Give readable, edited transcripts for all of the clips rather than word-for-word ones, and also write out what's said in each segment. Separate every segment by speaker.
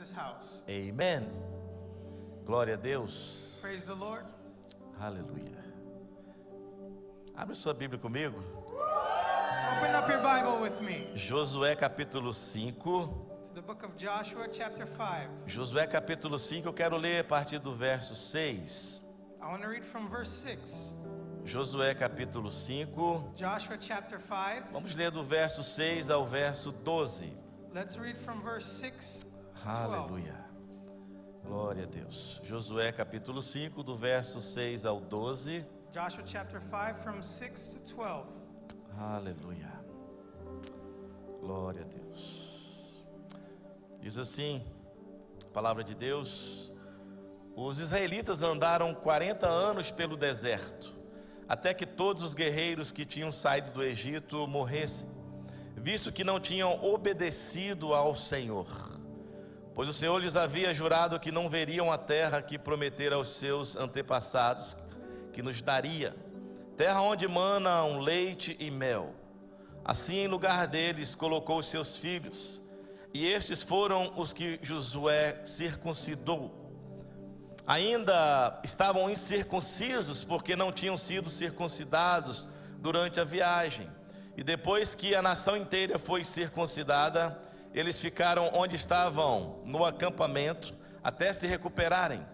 Speaker 1: this house.
Speaker 2: Amen. Glória a Deus.
Speaker 1: Praise the Lord.
Speaker 2: Aleluia. Abre sua Bíblia comigo.
Speaker 1: Open up your Bible with me
Speaker 2: Josué capítulo 5.
Speaker 1: to the book of Joshua, chapter 5.
Speaker 2: Josué capítulo 5, eu quero ler a partir do verso 6.
Speaker 1: I want to read from verse 6.
Speaker 2: Josué capítulo 5.
Speaker 1: Joshua, chapter 5.
Speaker 2: Vamos ler do verso 6 ao verso 12.
Speaker 1: Let's read from verse 6 to 12.
Speaker 2: Aleluia. Glória a Deus. Josué capítulo 5, do verso 6 ao 12.
Speaker 1: Joshua, chapter 5, from 6 to 12.
Speaker 2: Aleluia. Glória a Deus. Diz assim, a palavra de Deus: os israelitas andaram 40 anos pelo deserto, até que todos os guerreiros que tinham saído do Egito morressem, visto que não tinham obedecido ao Senhor. Pois o Senhor lhes havia jurado que não veriam a terra que prometera aos seus antepassados que nos daria, terra onde manam leite e mel. Assim, em lugar deles, colocou os seus filhos, e estes foram os que Josué circuncidou. Ainda estavam incircuncisos, porque não tinham sido circuncidados durante a viagem. E depois que a nação inteira foi circuncidada, eles ficaram onde estavam, no acampamento, até se recuperarem.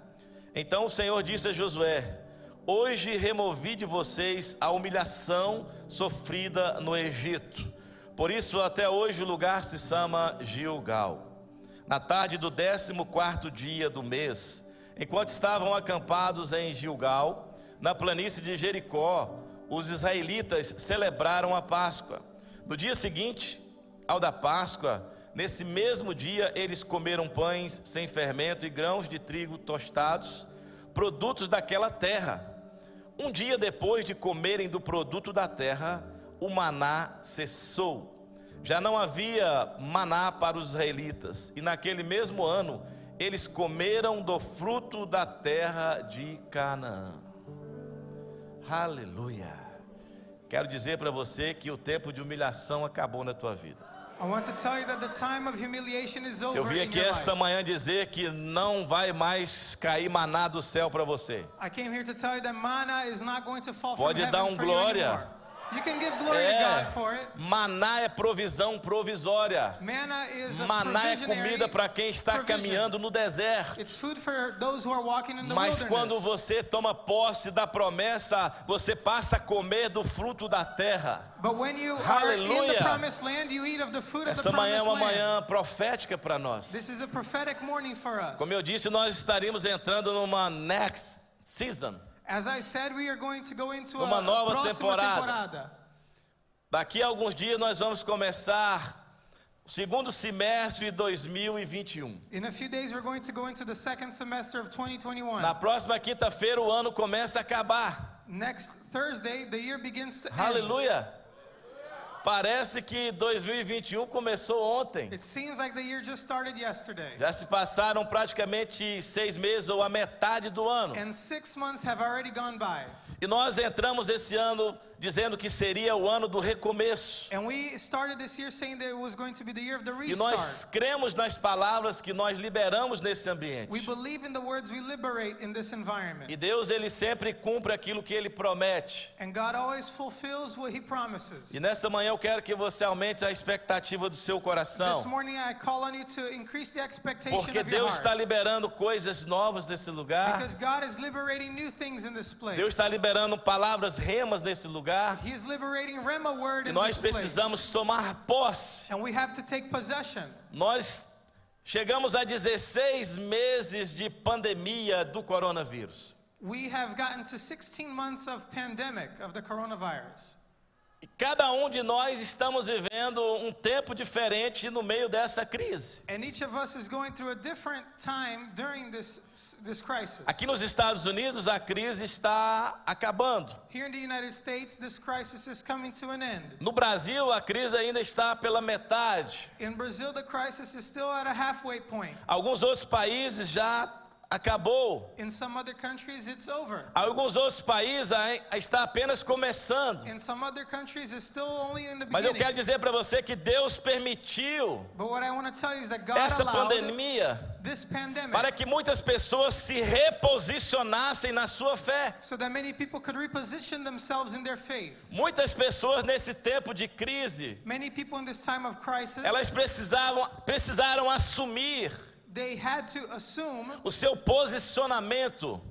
Speaker 2: Então o Senhor disse a Josué: hoje removi de vocês a humilhação sofrida no Egito. Por isso até hoje o lugar se chama Gilgal. Na tarde do 14º dia do mês, enquanto estavam acampados em Gilgal, na planície de Jericó, os israelitas celebraram a Páscoa. No dia seguinte ao da Páscoa, nesse mesmo dia, eles comeram pães sem fermento e grãos de trigo tostados, produtos daquela terra. Um dia depois de comerem do produto da terra, o maná cessou. Já não havia maná para os israelitas, e naquele mesmo ano, eles comeram do fruto da terra de Canaã. Aleluia. Quero dizer para você que o tempo de humilhação acabou na tua vida.
Speaker 1: I want to tell you that the time of humiliation is over
Speaker 2: Eu vim
Speaker 1: in
Speaker 2: aqui
Speaker 1: your
Speaker 2: essa
Speaker 1: life.
Speaker 2: manhã dizer que não vai mais cair maná do céu para você.
Speaker 1: I came here to tell you that manna is not going to fall from
Speaker 2: Pode dar
Speaker 1: heaven for you
Speaker 2: glória.
Speaker 1: anymore. You can give glory to God for it.
Speaker 2: Maná é provisão provisória.
Speaker 1: Manna is a
Speaker 2: Maná é
Speaker 1: provisionary
Speaker 2: comida para quem está
Speaker 1: provision.
Speaker 2: caminhando no deserto.
Speaker 1: It's food for those who are walking in the
Speaker 2: Mas quando
Speaker 1: wilderness.
Speaker 2: você toma posse da promessa, você passa a comer do fruto da terra.
Speaker 1: But when you are in the
Speaker 2: Aleluia.
Speaker 1: promised land, you eat of the fruit of the
Speaker 2: Essa manhã é
Speaker 1: promised
Speaker 2: uma
Speaker 1: land.
Speaker 2: manhã profética para nós.
Speaker 1: This is a prophetic morning for us.
Speaker 2: Como eu disse, nós estaríamos entrando numa next season.
Speaker 1: As I said, we are going to go into
Speaker 2: Uma
Speaker 1: a
Speaker 2: nova
Speaker 1: próxima
Speaker 2: temporada.
Speaker 1: temporada.
Speaker 2: Daqui a alguns dias nós vamos começar o segundo semestre de 2021.
Speaker 1: In a few days, we're going to go into the second semester of 2021.
Speaker 2: Na próxima quinta-feira o ano começa a acabar.
Speaker 1: Next Thursday, the year begins to end.
Speaker 2: Aleluia! Parece que 2021 começou ontem.
Speaker 1: It seems like the year just started yesterday.
Speaker 2: Já se passaram praticamente 6 meses ou a metade do ano.
Speaker 1: And 6 months have already gone by.
Speaker 2: E nós entramos esse ano dizendo que seria o ano do recomeço.
Speaker 1: And we started this year saying that it was going to be the year of the
Speaker 2: E nós
Speaker 1: restart.
Speaker 2: cremos nas palavras que nós liberamos nesse ambiente.
Speaker 1: We believe in the words we liberate in this environment.
Speaker 2: E Deus, Ele sempre cumpre aquilo que Ele promete.
Speaker 1: And God always fulfills what He promises.
Speaker 2: E nessa manhã eu quero que você aumente a expectativa do seu
Speaker 1: This
Speaker 2: coração.
Speaker 1: morning I call on you to increase the expectation
Speaker 2: Porque
Speaker 1: of your
Speaker 2: Deus está
Speaker 1: heart.
Speaker 2: liberando coisas novas nesse lugar.
Speaker 1: Because God is liberating new things in this place.
Speaker 2: Deus está liberando palavras remas nesse lugar.
Speaker 1: He is liberating Rema word
Speaker 2: E
Speaker 1: in
Speaker 2: nós
Speaker 1: this place.
Speaker 2: precisamos tomar posse.
Speaker 1: And we have to take possession.
Speaker 2: Nós chegamos a 16 meses de pandemia do coronavírus.
Speaker 1: We have gotten to 16 months of pandemic of the coronavirus.
Speaker 2: E cada um de nós estamos vivendo um tempo diferente no meio dessa crise.
Speaker 1: And each of us is going through a different time during this crisis.
Speaker 2: Aqui nos Estados Unidos a crise está acabando.
Speaker 1: Here in the United States, this crisis is coming to an end.
Speaker 2: No Brasil a crise ainda está pela metade.
Speaker 1: In Brazil, the crisis is still at a halfway point.
Speaker 2: Alguns outros países já acabou.
Speaker 1: In some other countries, it's over.
Speaker 2: Alguns outros países está apenas começando.
Speaker 1: In some other countries, it's still only in the
Speaker 2: Mas eu
Speaker 1: beginning.
Speaker 2: quero dizer para você que Deus permitiu
Speaker 1: But what I want to tell you is that God
Speaker 2: essa
Speaker 1: allowed
Speaker 2: pandemia
Speaker 1: this pandemic
Speaker 2: para que muitas pessoas se reposicionassem na sua fé.
Speaker 1: so that many people could reposition themselves in their faith.
Speaker 2: Muitas pessoas nesse tempo de crise,
Speaker 1: Many people in this time of crisis,
Speaker 2: elas precisaram assumir
Speaker 1: they had to assume
Speaker 2: o seu posicionamento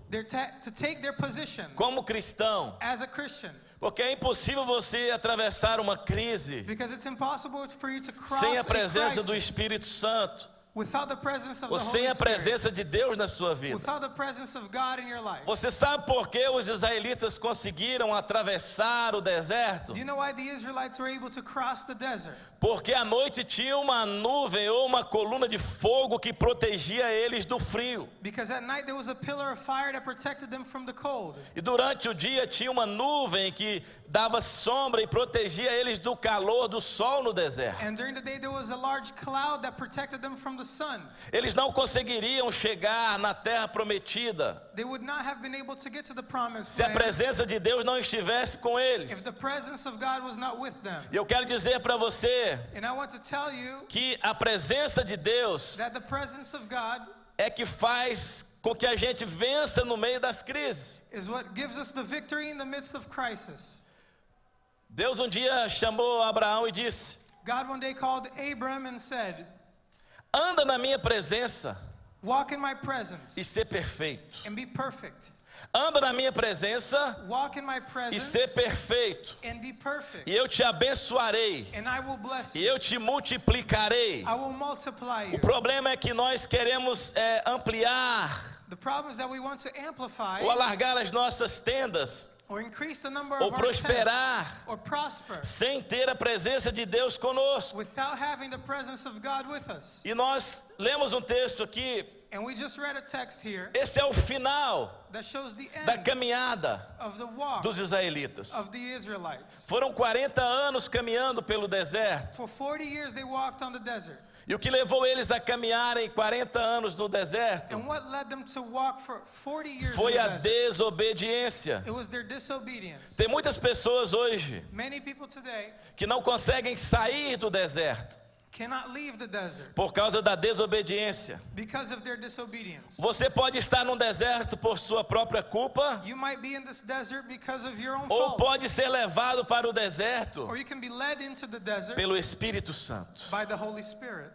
Speaker 1: to take their position
Speaker 2: como cristão.
Speaker 1: as a Christian.
Speaker 2: Porque é impossível você atravessar uma crise
Speaker 1: Because it's impossible for you to cross
Speaker 2: sem a
Speaker 1: a
Speaker 2: presença do
Speaker 1: crisis
Speaker 2: Espírito Santo,
Speaker 1: without the presence of
Speaker 2: ou
Speaker 1: the
Speaker 2: sem
Speaker 1: Holy
Speaker 2: a
Speaker 1: Spirit,
Speaker 2: presença de Deus na sua vida.
Speaker 1: without the presence of God in your life.
Speaker 2: Você sabe por que os israelitas conseguiram atravessar o deserto?
Speaker 1: Do you know why the Israelites were able to cross the desert?
Speaker 2: Porque à noite tinha uma nuvem ou uma coluna de fogo que protegia eles do frio.
Speaker 1: Because at night there was a pillar of fire that protected them from the cold.
Speaker 2: E durante o dia tinha uma nuvem que dava sombra e protegia eles do calor do sol no deserto.
Speaker 1: And during the day there was a large cloud that protected them from the sun.
Speaker 2: Eles não conseguiriam chegar na terra prometida
Speaker 1: They would not have been able to get to the promised
Speaker 2: se a
Speaker 1: land
Speaker 2: presença de Deus não estivesse com
Speaker 1: if
Speaker 2: eles.
Speaker 1: the presence of God was not with them.
Speaker 2: E eu quero dizer para você
Speaker 1: And I want to tell you
Speaker 2: que a presença de Deus
Speaker 1: that the presence of God
Speaker 2: é que faz com que a gente vença no meio das crises.
Speaker 1: is what gives us the victory in the midst of crisis.
Speaker 2: Deus um dia chamou Abraão e disse:
Speaker 1: God one day called Abram and said,
Speaker 2: anda na minha presença
Speaker 1: walk in my presence
Speaker 2: e ser perfeito.
Speaker 1: and be perfect.
Speaker 2: Anda na minha presença
Speaker 1: Walk in my
Speaker 2: e ser
Speaker 1: presence
Speaker 2: perfeito.
Speaker 1: and be perfect.
Speaker 2: E eu te abençoarei.
Speaker 1: And I will bless
Speaker 2: E
Speaker 1: you.
Speaker 2: eu te multiplicarei.
Speaker 1: I will multiply you.
Speaker 2: O problema é que nós queremos ampliar
Speaker 1: The problem is that we want to amplify
Speaker 2: ou alargar as nossas tendas
Speaker 1: or increase the number
Speaker 2: ou
Speaker 1: of our
Speaker 2: prosperar
Speaker 1: tents or prosper
Speaker 2: sem ter a presença de Deus conosco.
Speaker 1: without having the presence of God with us.
Speaker 2: E nós lemos um texto aqui.
Speaker 1: And we just read a text here
Speaker 2: Esse é o final
Speaker 1: that shows the
Speaker 2: da
Speaker 1: end
Speaker 2: caminhada
Speaker 1: of the walk
Speaker 2: dos israelitas.
Speaker 1: of the Israelites.
Speaker 2: Foram 40 anos caminhando pelo deserto.
Speaker 1: For 40 years they walked on the desert.
Speaker 2: E o que levou eles a caminharem 40 anos no deserto
Speaker 1: And what led them to walk for 40 years
Speaker 2: foi
Speaker 1: in
Speaker 2: a
Speaker 1: the desert?
Speaker 2: desobediência.
Speaker 1: It was their disobedience.
Speaker 2: Tem muitas pessoas hoje
Speaker 1: Many people today
Speaker 2: que não conseguem sair do deserto
Speaker 1: cannot leave the desert
Speaker 2: por causa da desobediência.
Speaker 1: because of their disobedience.
Speaker 2: Você pode estar no deserto por sua própria culpa,
Speaker 1: You might be in this desert because of your own
Speaker 2: ou
Speaker 1: fault.
Speaker 2: pode ser levado para o deserto
Speaker 1: Or you can be led into the desert
Speaker 2: pelo Espírito Santo.
Speaker 1: by the Holy Spirit.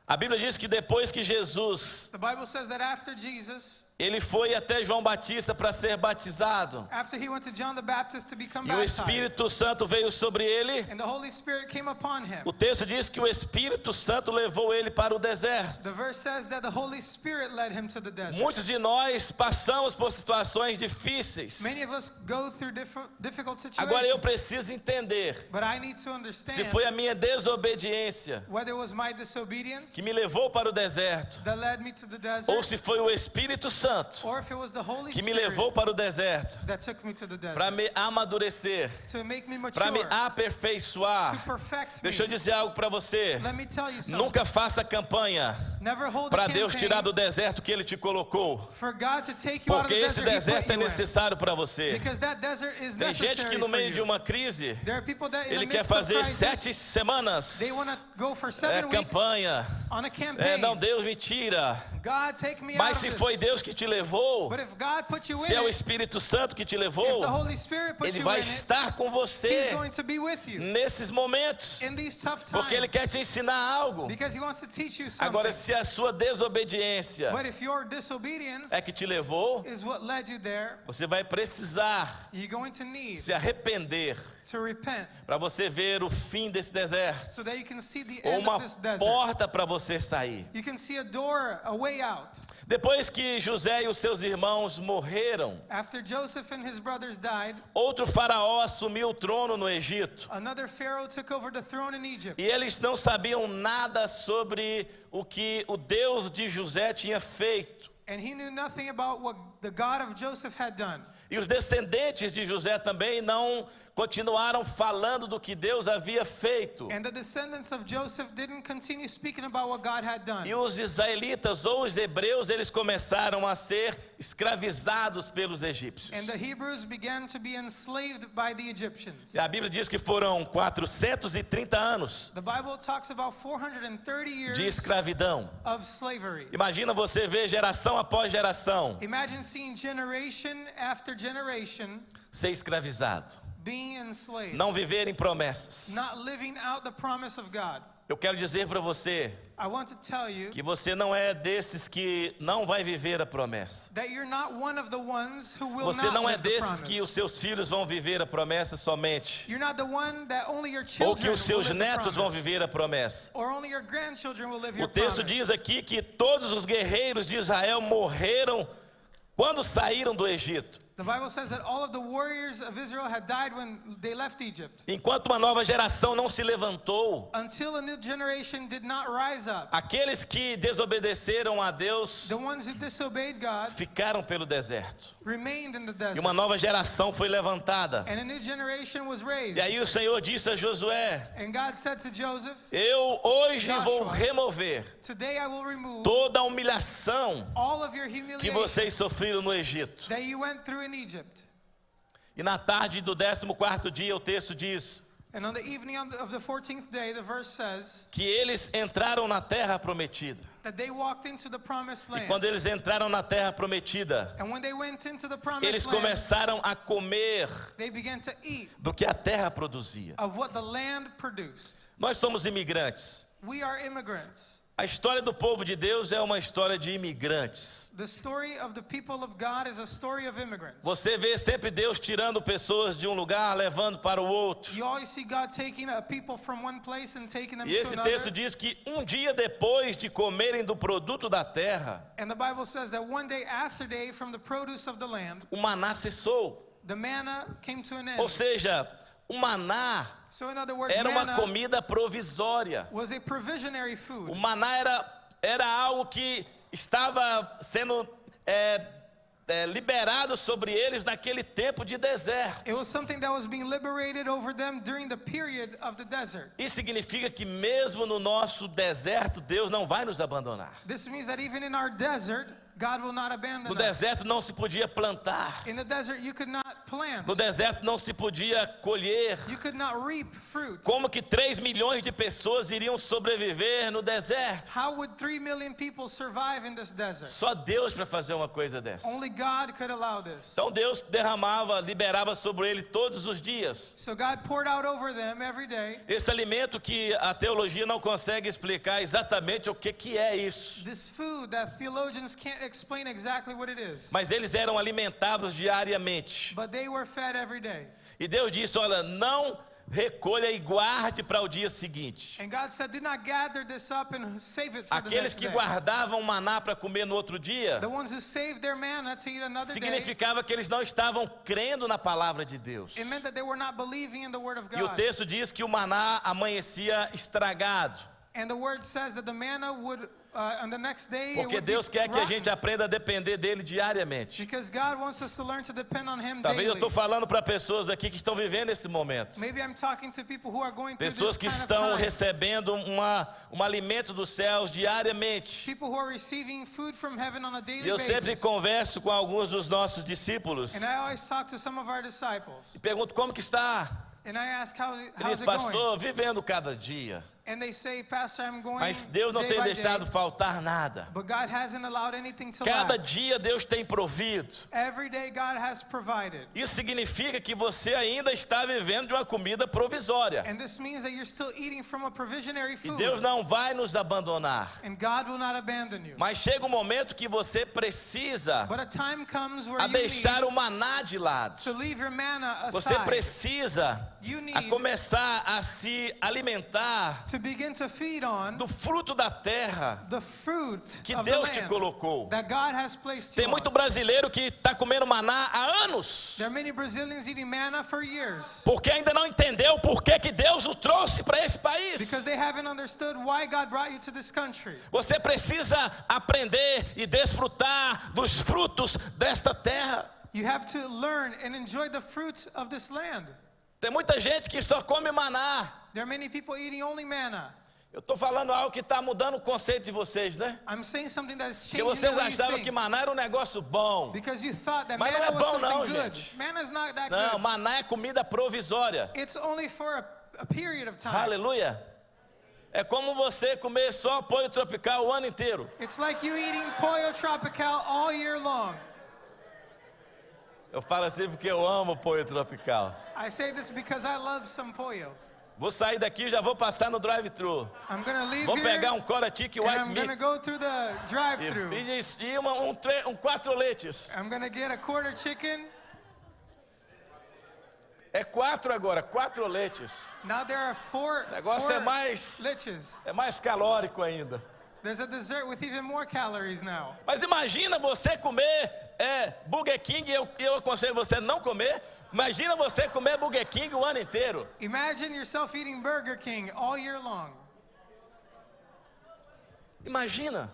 Speaker 2: A Bíblia diz que depois que Jesus
Speaker 1: The Bible says that after Jesus,
Speaker 2: ele foi até João Batista para ser batizado,
Speaker 1: after he went to John the Baptist to become
Speaker 2: e o
Speaker 1: baptized,
Speaker 2: Espírito Santo veio sobre ele,
Speaker 1: and the Holy Spirit came upon him.
Speaker 2: o texto diz que o Espírito Santo levou ele para o deserto.
Speaker 1: The verse says that the Holy Spirit led him to the desert.
Speaker 2: Muitos de nós passamos por situações difíceis.
Speaker 1: Many of us go through difficult situations.
Speaker 2: Agora eu preciso entender
Speaker 1: But I need to understand
Speaker 2: se foi a minha desobediência
Speaker 1: whether it was my disobedience
Speaker 2: que me levou para o deserto,
Speaker 1: that led me to the desert,
Speaker 2: ou se foi o Espírito Santo
Speaker 1: or if it was the Holy
Speaker 2: que me
Speaker 1: Spirit
Speaker 2: levou para o deserto
Speaker 1: that took me to the
Speaker 2: para
Speaker 1: desert
Speaker 2: me amadurecer,
Speaker 1: to make me
Speaker 2: para me
Speaker 1: mature, to
Speaker 2: aperfeiçoar.
Speaker 1: perfect me.
Speaker 2: Deixa eu dizer algo para você.
Speaker 1: Let me tell you something.
Speaker 2: Nunca faça campanha
Speaker 1: Never hold
Speaker 2: para
Speaker 1: a
Speaker 2: Deus
Speaker 1: campaign
Speaker 2: tirar do deserto que Ele te colocou,
Speaker 1: for God to take you out of
Speaker 2: porque
Speaker 1: the
Speaker 2: esse
Speaker 1: desert he
Speaker 2: deserto
Speaker 1: put
Speaker 2: é
Speaker 1: you in.
Speaker 2: necessário para você.
Speaker 1: Because that desert is
Speaker 2: Tem gente
Speaker 1: necessary
Speaker 2: que no
Speaker 1: for
Speaker 2: meio
Speaker 1: you.
Speaker 2: de uma crise,
Speaker 1: There are people that in
Speaker 2: ele
Speaker 1: the
Speaker 2: quer
Speaker 1: midst of
Speaker 2: fazer
Speaker 1: crisis,
Speaker 2: 7 semanas,
Speaker 1: they want to go for 7 weeks
Speaker 2: campanha.
Speaker 1: on a campaign.
Speaker 2: Não, Deus me tira.
Speaker 1: God, take me out
Speaker 2: Mas
Speaker 1: of
Speaker 2: se
Speaker 1: this.
Speaker 2: foi Deus que te levou,
Speaker 1: But if God put you
Speaker 2: se
Speaker 1: in
Speaker 2: é o
Speaker 1: it,
Speaker 2: Espírito Santo que te
Speaker 1: if
Speaker 2: levou,
Speaker 1: the Holy Spirit put
Speaker 2: Ele
Speaker 1: you
Speaker 2: vai
Speaker 1: in it,
Speaker 2: estar com
Speaker 1: He's
Speaker 2: você
Speaker 1: going to be with you
Speaker 2: nesses momentos,
Speaker 1: in these tough times.
Speaker 2: porque Ele quer te ensinar algo.
Speaker 1: Because He wants to teach you something.
Speaker 2: Agora, se a sua desobediência
Speaker 1: But if your disobedience
Speaker 2: é que te levou,
Speaker 1: is what led you there,
Speaker 2: você vai precisar
Speaker 1: you're going to need
Speaker 2: se arrepender
Speaker 1: to repent
Speaker 2: para você ver o fim desse deserto,
Speaker 1: so that you can see the
Speaker 2: ou
Speaker 1: end
Speaker 2: uma
Speaker 1: of this desert.
Speaker 2: porta para você sair.
Speaker 1: You can see a door, a way out.
Speaker 2: Depois que José e os seus irmãos morreram,
Speaker 1: After Joseph and his brothers died,
Speaker 2: outro faraó assumiu o trono no Egito.
Speaker 1: another Pharaoh took over the throne in Egypt.
Speaker 2: E eles não sabiam nada sobre o que o Deus de José tinha feito.
Speaker 1: And he knew nothing about what the God of Joseph had done.
Speaker 2: E os descendentes de José também não continuaram falando do que Deus havia feito.
Speaker 1: And the descendants of Joseph didn't continue speaking about what God had done.
Speaker 2: E os israelitas ou os hebreus, eles começaram a ser escravizados pelos egípcios.
Speaker 1: And the Hebrews began to be enslaved by the Egyptians.
Speaker 2: E a Bíblia diz que foram 430 anos
Speaker 1: The Bible talks about 430 years
Speaker 2: de escravidão.
Speaker 1: of slavery.
Speaker 2: Imagina você ver geração após geração
Speaker 1: Imagine seeing generation after generation
Speaker 2: ser escravizado,
Speaker 1: being enslaved,
Speaker 2: não viverem promessas.
Speaker 1: not living out the promise of God.
Speaker 2: Eu quero dizer para você
Speaker 1: I want to tell you
Speaker 2: que você não é desses que não vai viver a promessa.
Speaker 1: that you're not one of the ones who will
Speaker 2: Você
Speaker 1: not
Speaker 2: não é
Speaker 1: live the
Speaker 2: desses
Speaker 1: promise.
Speaker 2: que os seus filhos vão viver a promessa somente,
Speaker 1: You're not the one that only your
Speaker 2: ou que
Speaker 1: children
Speaker 2: os seus
Speaker 1: will live the
Speaker 2: netos vão
Speaker 1: promise.
Speaker 2: viver a promessa.
Speaker 1: Or only your grandchildren will live
Speaker 2: O
Speaker 1: your
Speaker 2: texto
Speaker 1: promise.
Speaker 2: diz aqui que todos os guerreiros de Israel morreram quando saíram do Egito.
Speaker 1: The Bible says that all of the warriors of Israel had died when they left Egypt.
Speaker 2: Enquanto uma nova geração não se levantou,
Speaker 1: Until a new generation did not rise up.
Speaker 2: aqueles que desobedeceram a Deus
Speaker 1: The ones who disobeyed God
Speaker 2: ficaram pelo deserto.
Speaker 1: remained in the
Speaker 2: E
Speaker 1: desert.
Speaker 2: uma nova geração foi levantada.
Speaker 1: And a new generation was raised.
Speaker 2: E aí o Senhor disse a Josué:
Speaker 1: And God said to Joseph,
Speaker 2: eu hoje vou
Speaker 1: Joshua,
Speaker 2: remover
Speaker 1: today I will remove
Speaker 2: toda a humilhação
Speaker 1: all of your
Speaker 2: que
Speaker 1: humiliation
Speaker 2: vocês sofreram no Egito.
Speaker 1: that you went through in Egypt.
Speaker 2: E na tarde do 14º dia o texto diz
Speaker 1: And on the evening of the 14th day, the verse says
Speaker 2: que eles entraram na terra prometida.
Speaker 1: that they walked into the promised
Speaker 2: E
Speaker 1: land.
Speaker 2: quando eles entraram na terra prometida,
Speaker 1: And when they went into the
Speaker 2: eles
Speaker 1: promised land,
Speaker 2: começaram a comer
Speaker 1: they began to eat
Speaker 2: do que a terra produzia.
Speaker 1: of what the land produced.
Speaker 2: Nós somos imigrantes.
Speaker 1: We are immigrants.
Speaker 2: A história do povo de Deus é uma história de imigrantes.
Speaker 1: The story of the people of God is a story of immigrants.
Speaker 2: Você vê sempre Deus tirando pessoas de um lugar, levando para o outro.
Speaker 1: You always see God taking a people from one place and taking them
Speaker 2: E
Speaker 1: to
Speaker 2: esse texto
Speaker 1: another.
Speaker 2: diz que um dia depois de comerem do produto da terra,
Speaker 1: And the Bible says that one day after day from the produce of the land,
Speaker 2: o maná cessou.
Speaker 1: the manna came to an end.
Speaker 2: Ou seja, o maná
Speaker 1: So in other words,
Speaker 2: era uma
Speaker 1: manna
Speaker 2: comida provisória.
Speaker 1: was a provisionary
Speaker 2: O
Speaker 1: food.
Speaker 2: maná era algo que estava sendo liberado sobre eles naquele tempo de deserto.
Speaker 1: It was something that was being liberated over them during the period of the desert.
Speaker 2: Isso significa que mesmo no nosso deserto, Deus não vai nos abandonar.
Speaker 1: This means that even in our desert, God will not abandon
Speaker 2: No
Speaker 1: us.
Speaker 2: deserto não se podia plantar.
Speaker 1: In the desert, you could not plant.
Speaker 2: No deserto não se podia colher.
Speaker 1: You could not reap fruit.
Speaker 2: Como que 3 milhões de pessoas iriam sobreviver no deserto?
Speaker 1: How would 3 million people survive in this desert?
Speaker 2: Só Deus para fazer uma coisa dessa.
Speaker 1: Only God could allow this.
Speaker 2: Então Deus derramava, liberava sobre ele todos os dias.
Speaker 1: So God poured out over them every day
Speaker 2: Esse alimento que a teologia não consegue explicar exatamente o que é isso.
Speaker 1: this food that theologians can't explain exactly what it is.
Speaker 2: Mas eles eram alimentados diariamente.
Speaker 1: But they were fed every day.
Speaker 2: E Deus disse, olha, não recolha e guarde para o dia seguinte.
Speaker 1: And God said, do not gather this up and save it for the
Speaker 2: Aqueles
Speaker 1: next
Speaker 2: que
Speaker 1: day.
Speaker 2: guardavam maná para comer no outro dia,
Speaker 1: The ones who saved their manna to eat another day,
Speaker 2: significava que eles não estavam crendo na palavra de Deus.
Speaker 1: it meant that they were not believing in the word of
Speaker 2: E o
Speaker 1: God.
Speaker 2: texto diz que o maná amanhecia estragado.
Speaker 1: And the word says that the manna would, on the next day, it
Speaker 2: Porque
Speaker 1: would
Speaker 2: Deus
Speaker 1: be
Speaker 2: quer que a
Speaker 1: rotten.
Speaker 2: gente aprenda a depender dele diariamente.
Speaker 1: Because God wants us to learn to depend on Him
Speaker 2: Talvez eu
Speaker 1: daily.
Speaker 2: estou falando para pessoas aqui que estão vivendo esse momento.
Speaker 1: Maybe I'm talking to people who are going through
Speaker 2: Pessoas
Speaker 1: this
Speaker 2: que
Speaker 1: kind of
Speaker 2: estão
Speaker 1: time.
Speaker 2: recebendo um alimento dos céus diariamente.
Speaker 1: People who are receiving food from heaven on a daily
Speaker 2: E eu sempre
Speaker 1: basis.
Speaker 2: converso com alguns dos nossos discípulos
Speaker 1: And I always talk to some of our disciples.
Speaker 2: e pergunto como que está.
Speaker 1: And I ask, how's
Speaker 2: Ele
Speaker 1: it
Speaker 2: diz,
Speaker 1: going?
Speaker 2: pastor, vivendo cada dia.
Speaker 1: And they say, Pastor, I'm going
Speaker 2: Mas Deus não
Speaker 1: day
Speaker 2: tem
Speaker 1: by
Speaker 2: deixado
Speaker 1: day.
Speaker 2: faltar nada.
Speaker 1: But God hasn't allowed anything to
Speaker 2: Cada
Speaker 1: lack.
Speaker 2: dia Deus tem provido.
Speaker 1: Every day God has provided.
Speaker 2: Isso significa que você ainda está vivendo de uma comida provisória.
Speaker 1: And this means that you're still eating from a provisionary
Speaker 2: E
Speaker 1: food.
Speaker 2: Deus não vai nos abandonar.
Speaker 1: And God will not abandon you.
Speaker 2: Mas chega um momento que você precisa
Speaker 1: But a time comes where
Speaker 2: a
Speaker 1: you
Speaker 2: deixar
Speaker 1: need
Speaker 2: o maná de lado.
Speaker 1: to leave your manna
Speaker 2: Você
Speaker 1: aside.
Speaker 2: precisa
Speaker 1: You
Speaker 2: a
Speaker 1: need
Speaker 2: começar a se alimentar
Speaker 1: to begin to feed on
Speaker 2: do fruto da terra
Speaker 1: the fruit
Speaker 2: que
Speaker 1: of the
Speaker 2: Deus te
Speaker 1: land
Speaker 2: colocou.
Speaker 1: that God has placed
Speaker 2: Tem
Speaker 1: you
Speaker 2: muito
Speaker 1: on.
Speaker 2: brasileiro que está comendo maná há anos,
Speaker 1: There are many Brazilians eating manna for years
Speaker 2: porque ainda não entendeu por que que Deus o trouxe para esse país.
Speaker 1: because they haven't understood why God brought you to this country.
Speaker 2: Você precisa aprender e desfrutar dos frutos desta terra.
Speaker 1: You have to learn and enjoy the fruits of this land.
Speaker 2: Tem muita gente que só come maná.
Speaker 1: There are many people eating only manna.
Speaker 2: Eu estou falando algo que está mudando o conceito de vocês, né?
Speaker 1: I'm saying something that is
Speaker 2: Porque
Speaker 1: changing
Speaker 2: vocês
Speaker 1: the way you
Speaker 2: achavam
Speaker 1: think.
Speaker 2: que maná era um negócio bom.
Speaker 1: Because you thought that
Speaker 2: Mas não
Speaker 1: manna
Speaker 2: é
Speaker 1: was
Speaker 2: bom não,
Speaker 1: something good.
Speaker 2: gente.
Speaker 1: Manna is not that
Speaker 2: Não,
Speaker 1: good.
Speaker 2: maná é comida provisória.
Speaker 1: It's only for a period of time.
Speaker 2: Aleluia. É como você comer só pollo tropical o ano inteiro.
Speaker 1: It's like you eating pollo tropical all year long.
Speaker 2: Eu falo assim porque eu amo pollo tropical.
Speaker 1: I say this because I love some pollo.
Speaker 2: Vou sair daqui e já vou passar no drive-thru.
Speaker 1: I'm gonna leave
Speaker 2: Vou
Speaker 1: here
Speaker 2: pegar Cora Chick
Speaker 1: and
Speaker 2: White
Speaker 1: I'm gonna
Speaker 2: Mix
Speaker 1: go through the drive-through.
Speaker 2: e 4 leites.
Speaker 1: I'm gonna get a quarter chicken.
Speaker 2: É 4 agora, 4 leites.
Speaker 1: Now there are four
Speaker 2: O negócio
Speaker 1: liches.
Speaker 2: é mais calórico ainda.
Speaker 1: There's a dessert with even more calories now.
Speaker 2: Mas imagina você comer Burger King e eu aconselho você não comer. Imagina você comer Burger King o ano inteiro.
Speaker 1: Imagine yourself eating Burger King all year long.
Speaker 2: Imagina.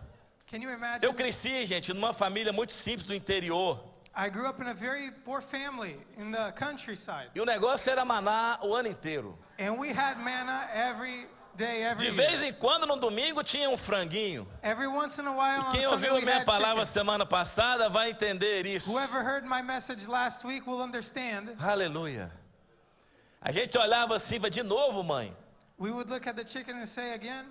Speaker 1: Can you imagine?
Speaker 2: Eu cresci, gente, numa família muito simples do interior.
Speaker 1: I grew up in a very poor family in the countryside.
Speaker 2: E o negócio era maná o ano inteiro.
Speaker 1: And we had manna every day, every
Speaker 2: De
Speaker 1: year.
Speaker 2: vez em quando, no domingo, tinha um franguinho.
Speaker 1: Every once in a while on
Speaker 2: Quem
Speaker 1: Sunday
Speaker 2: ouviu a
Speaker 1: we
Speaker 2: minha
Speaker 1: had
Speaker 2: palavra
Speaker 1: chicken.
Speaker 2: semana passada vai entender isso.
Speaker 1: Whoever heard my message last week will understand.
Speaker 2: Aleluia. A gente olhava assim, vai de novo, mãe.
Speaker 1: We would look at the chicken and say again.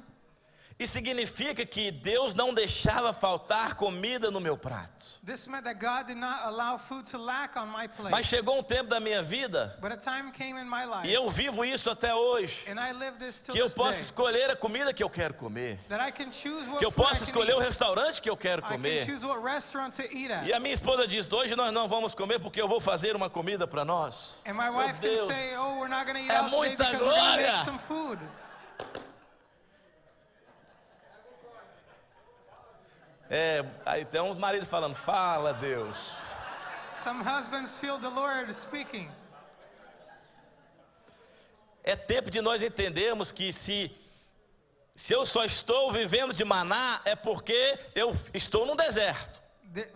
Speaker 2: E significa que Deus não deixava faltar comida no meu prato.
Speaker 1: This meant that God did not allow food to lack on my plate.
Speaker 2: Mas chegou um tempo da minha vida,
Speaker 1: But a time came in my life,
Speaker 2: e eu vivo isso até hoje,
Speaker 1: and I live this till
Speaker 2: que eu
Speaker 1: this
Speaker 2: posso
Speaker 1: day,
Speaker 2: escolher a comida que eu quero comer.
Speaker 1: that I can choose what
Speaker 2: Que eu
Speaker 1: food I
Speaker 2: posso
Speaker 1: can
Speaker 2: escolher o
Speaker 1: eat.
Speaker 2: restaurante que eu quero
Speaker 1: I can
Speaker 2: comer.
Speaker 1: choose what restaurant to eat at.
Speaker 2: E a minha esposa diz, hoje nós não vamos comer porque eu vou fazer uma comida para nós.
Speaker 1: And my
Speaker 2: Meu
Speaker 1: wife can
Speaker 2: Deus.
Speaker 1: say, oh, we're not going to eat
Speaker 2: É
Speaker 1: out today
Speaker 2: muita
Speaker 1: because we're going to
Speaker 2: glória.
Speaker 1: make some food.
Speaker 2: Aí tem uns maridos falando, fala Deus.
Speaker 1: Some husbands feel the Lord speaking.
Speaker 2: É tempo de nós entendermos que se eu só estou vivendo de maná, é porque eu estou num deserto.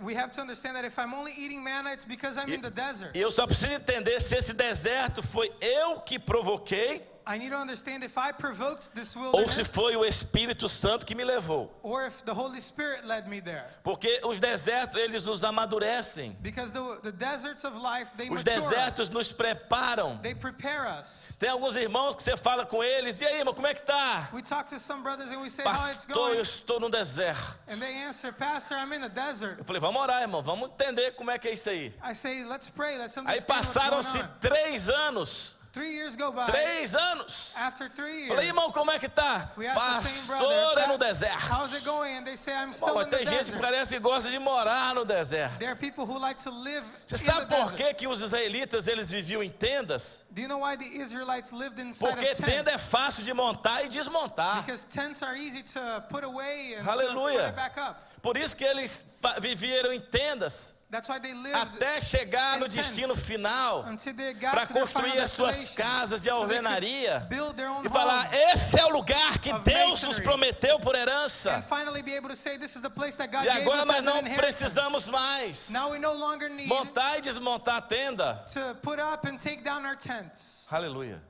Speaker 1: We have to understand that if I'm only eating manna, it's because I'm in the desert.
Speaker 2: E eu só preciso entender se esse deserto foi eu que provoquei,
Speaker 1: I need to understand if I provoked this
Speaker 2: ou se
Speaker 1: wilderness,
Speaker 2: foi o Espírito Santo que me levou.
Speaker 1: or if the Holy Spirit led me there.
Speaker 2: Porque os desertos, eles nos amadurecem.
Speaker 1: Because the deserts of life, they
Speaker 2: Os
Speaker 1: mature
Speaker 2: desertos
Speaker 1: us.
Speaker 2: nos preparam.
Speaker 1: They prepare us.
Speaker 2: Tem alguns irmãos que você fala com eles, e aí, irmão, como é que tá?
Speaker 1: We talk to some brothers and we say, how it's
Speaker 2: Pastor,
Speaker 1: going.
Speaker 2: eu estou no deserto.
Speaker 1: And they answer, Pastor, I'm in the desert.
Speaker 2: Eu falei, vamos orar, irmão, vamos entender como é que é isso aí.
Speaker 1: I say, let's pray, let's
Speaker 2: Aí
Speaker 1: understand what's going
Speaker 2: passaram-se
Speaker 1: on.
Speaker 2: 3 anos.
Speaker 1: 3 years go by.
Speaker 2: 3 anos.
Speaker 1: After 3 years,
Speaker 2: Falei, irmão, como é que tá?
Speaker 1: we ask the same
Speaker 2: Pastor, é no
Speaker 1: brother,
Speaker 2: deserto.
Speaker 1: how's it going? And they say, I'm still
Speaker 2: Bom,
Speaker 1: in the
Speaker 2: tem gente que
Speaker 1: desert.
Speaker 2: parece que gosta de morar no deserto.
Speaker 1: There are people who like to live
Speaker 2: Você
Speaker 1: in the
Speaker 2: sabe por
Speaker 1: desert.
Speaker 2: que os israelitas eles viviam em tendas?
Speaker 1: Do you know why the Israelites lived inside
Speaker 2: Porque
Speaker 1: of
Speaker 2: tenda é
Speaker 1: tents?
Speaker 2: fácil de montar e desmontar.
Speaker 1: Because tents are easy to put away and to
Speaker 2: Aleluia.
Speaker 1: put it back up.
Speaker 2: Por isso que eles viveram em tendas
Speaker 1: That's why they lived
Speaker 2: até chegar no
Speaker 1: in tents
Speaker 2: destino final,
Speaker 1: until they got
Speaker 2: para
Speaker 1: to their
Speaker 2: construir
Speaker 1: final
Speaker 2: as suas
Speaker 1: destination,
Speaker 2: casas de
Speaker 1: so they could
Speaker 2: alvenaria
Speaker 1: build their own
Speaker 2: e falar:
Speaker 1: homes,
Speaker 2: esse é o lugar que
Speaker 1: of
Speaker 2: Deus nos
Speaker 1: masonry.
Speaker 2: prometeu por herança.
Speaker 1: and finally be able to say, this is the place that God
Speaker 2: E
Speaker 1: gave
Speaker 2: agora
Speaker 1: us
Speaker 2: nós
Speaker 1: as an
Speaker 2: não
Speaker 1: inheritance.
Speaker 2: precisamos mais
Speaker 1: Now we no longer need
Speaker 2: montar e desmontar a tenda.
Speaker 1: to put up and take down our tents.
Speaker 2: Aleluia.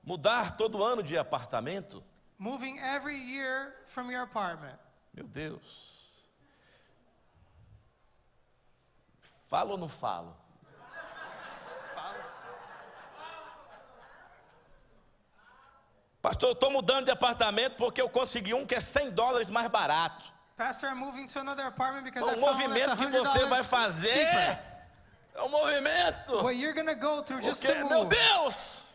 Speaker 2: Mudar todo ano de apartamento.
Speaker 1: Moving every year from your apartment.
Speaker 2: Meu Deus. Falo ou não falo? Pastor, eu estou mudando de apartamento porque eu consegui um que é $100 mais barato.
Speaker 1: Pastor, I'm moving to another apartment because I
Speaker 2: O
Speaker 1: found one that's
Speaker 2: movimento que você vai
Speaker 1: $100
Speaker 2: fazer
Speaker 1: cheaper.
Speaker 2: é um movimento.
Speaker 1: What you're gonna go through just
Speaker 2: Porque,
Speaker 1: to
Speaker 2: meu
Speaker 1: move.
Speaker 2: Deus!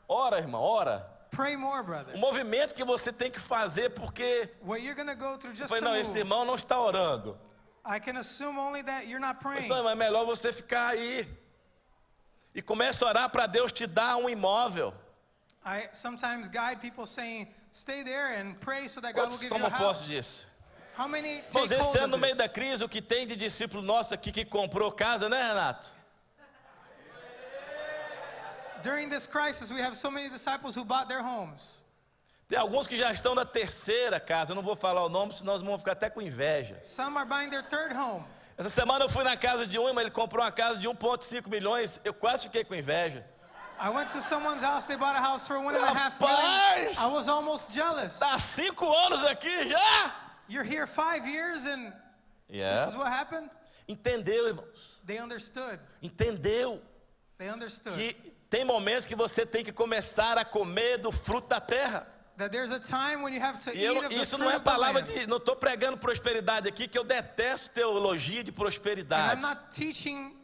Speaker 2: Ora, irmão, ora.
Speaker 1: Pray more, brother.
Speaker 2: O movimento que você tem que fazer porque...
Speaker 1: What you're gonna go through
Speaker 2: Eu
Speaker 1: just
Speaker 2: falei,
Speaker 1: to
Speaker 2: não, esse
Speaker 1: move.
Speaker 2: irmão não está orando.
Speaker 1: I can assume only that you're not
Speaker 2: Mas
Speaker 1: praying.
Speaker 2: não, é melhor você ficar aí. E comece a orar para Deus te dar um imóvel.
Speaker 1: I sometimes guide people saying, stay there and pray so that God will
Speaker 2: Quantos
Speaker 1: give you a
Speaker 2: tomam posse
Speaker 1: house.
Speaker 2: disso?
Speaker 1: How many
Speaker 2: Irmãos,
Speaker 1: take
Speaker 2: esse
Speaker 1: hold
Speaker 2: ano,
Speaker 1: of
Speaker 2: no meio da
Speaker 1: this?
Speaker 2: crise, o que tem de discípulo nosso aqui que comprou casa, né, Renato?
Speaker 1: During this crisis, we have so many disciples who bought their homes.
Speaker 2: Tem alguns que já estão na terceira casa, eu não vou falar o nome, senão nós vamos ficar até com inveja.
Speaker 1: Some are buying their third home.
Speaker 2: Essa semana eu fui na casa de um, mas ele comprou uma casa de 1,5 milhões, eu quase fiquei com inveja.
Speaker 1: I went to someone's house, they bought a house for $1.5 million.
Speaker 2: Rapaz!
Speaker 1: I was almost jealous.
Speaker 2: Tá há 5 anos aqui já!
Speaker 1: You're here 5 years and this is what happened?
Speaker 2: Entendeu, irmãos?
Speaker 1: They understood.
Speaker 2: Entendeu
Speaker 1: They understood
Speaker 2: que tem momentos que você tem que começar a comer do fruto da terra.
Speaker 1: that there's a time when you have to
Speaker 2: E
Speaker 1: eat of the
Speaker 2: isso
Speaker 1: fruit
Speaker 2: não é
Speaker 1: of the
Speaker 2: palavra
Speaker 1: land.
Speaker 2: de, não estou pregando prosperidade aqui, que eu detesto teologia de
Speaker 1: And I'm
Speaker 2: prosperidade.
Speaker 1: not teaching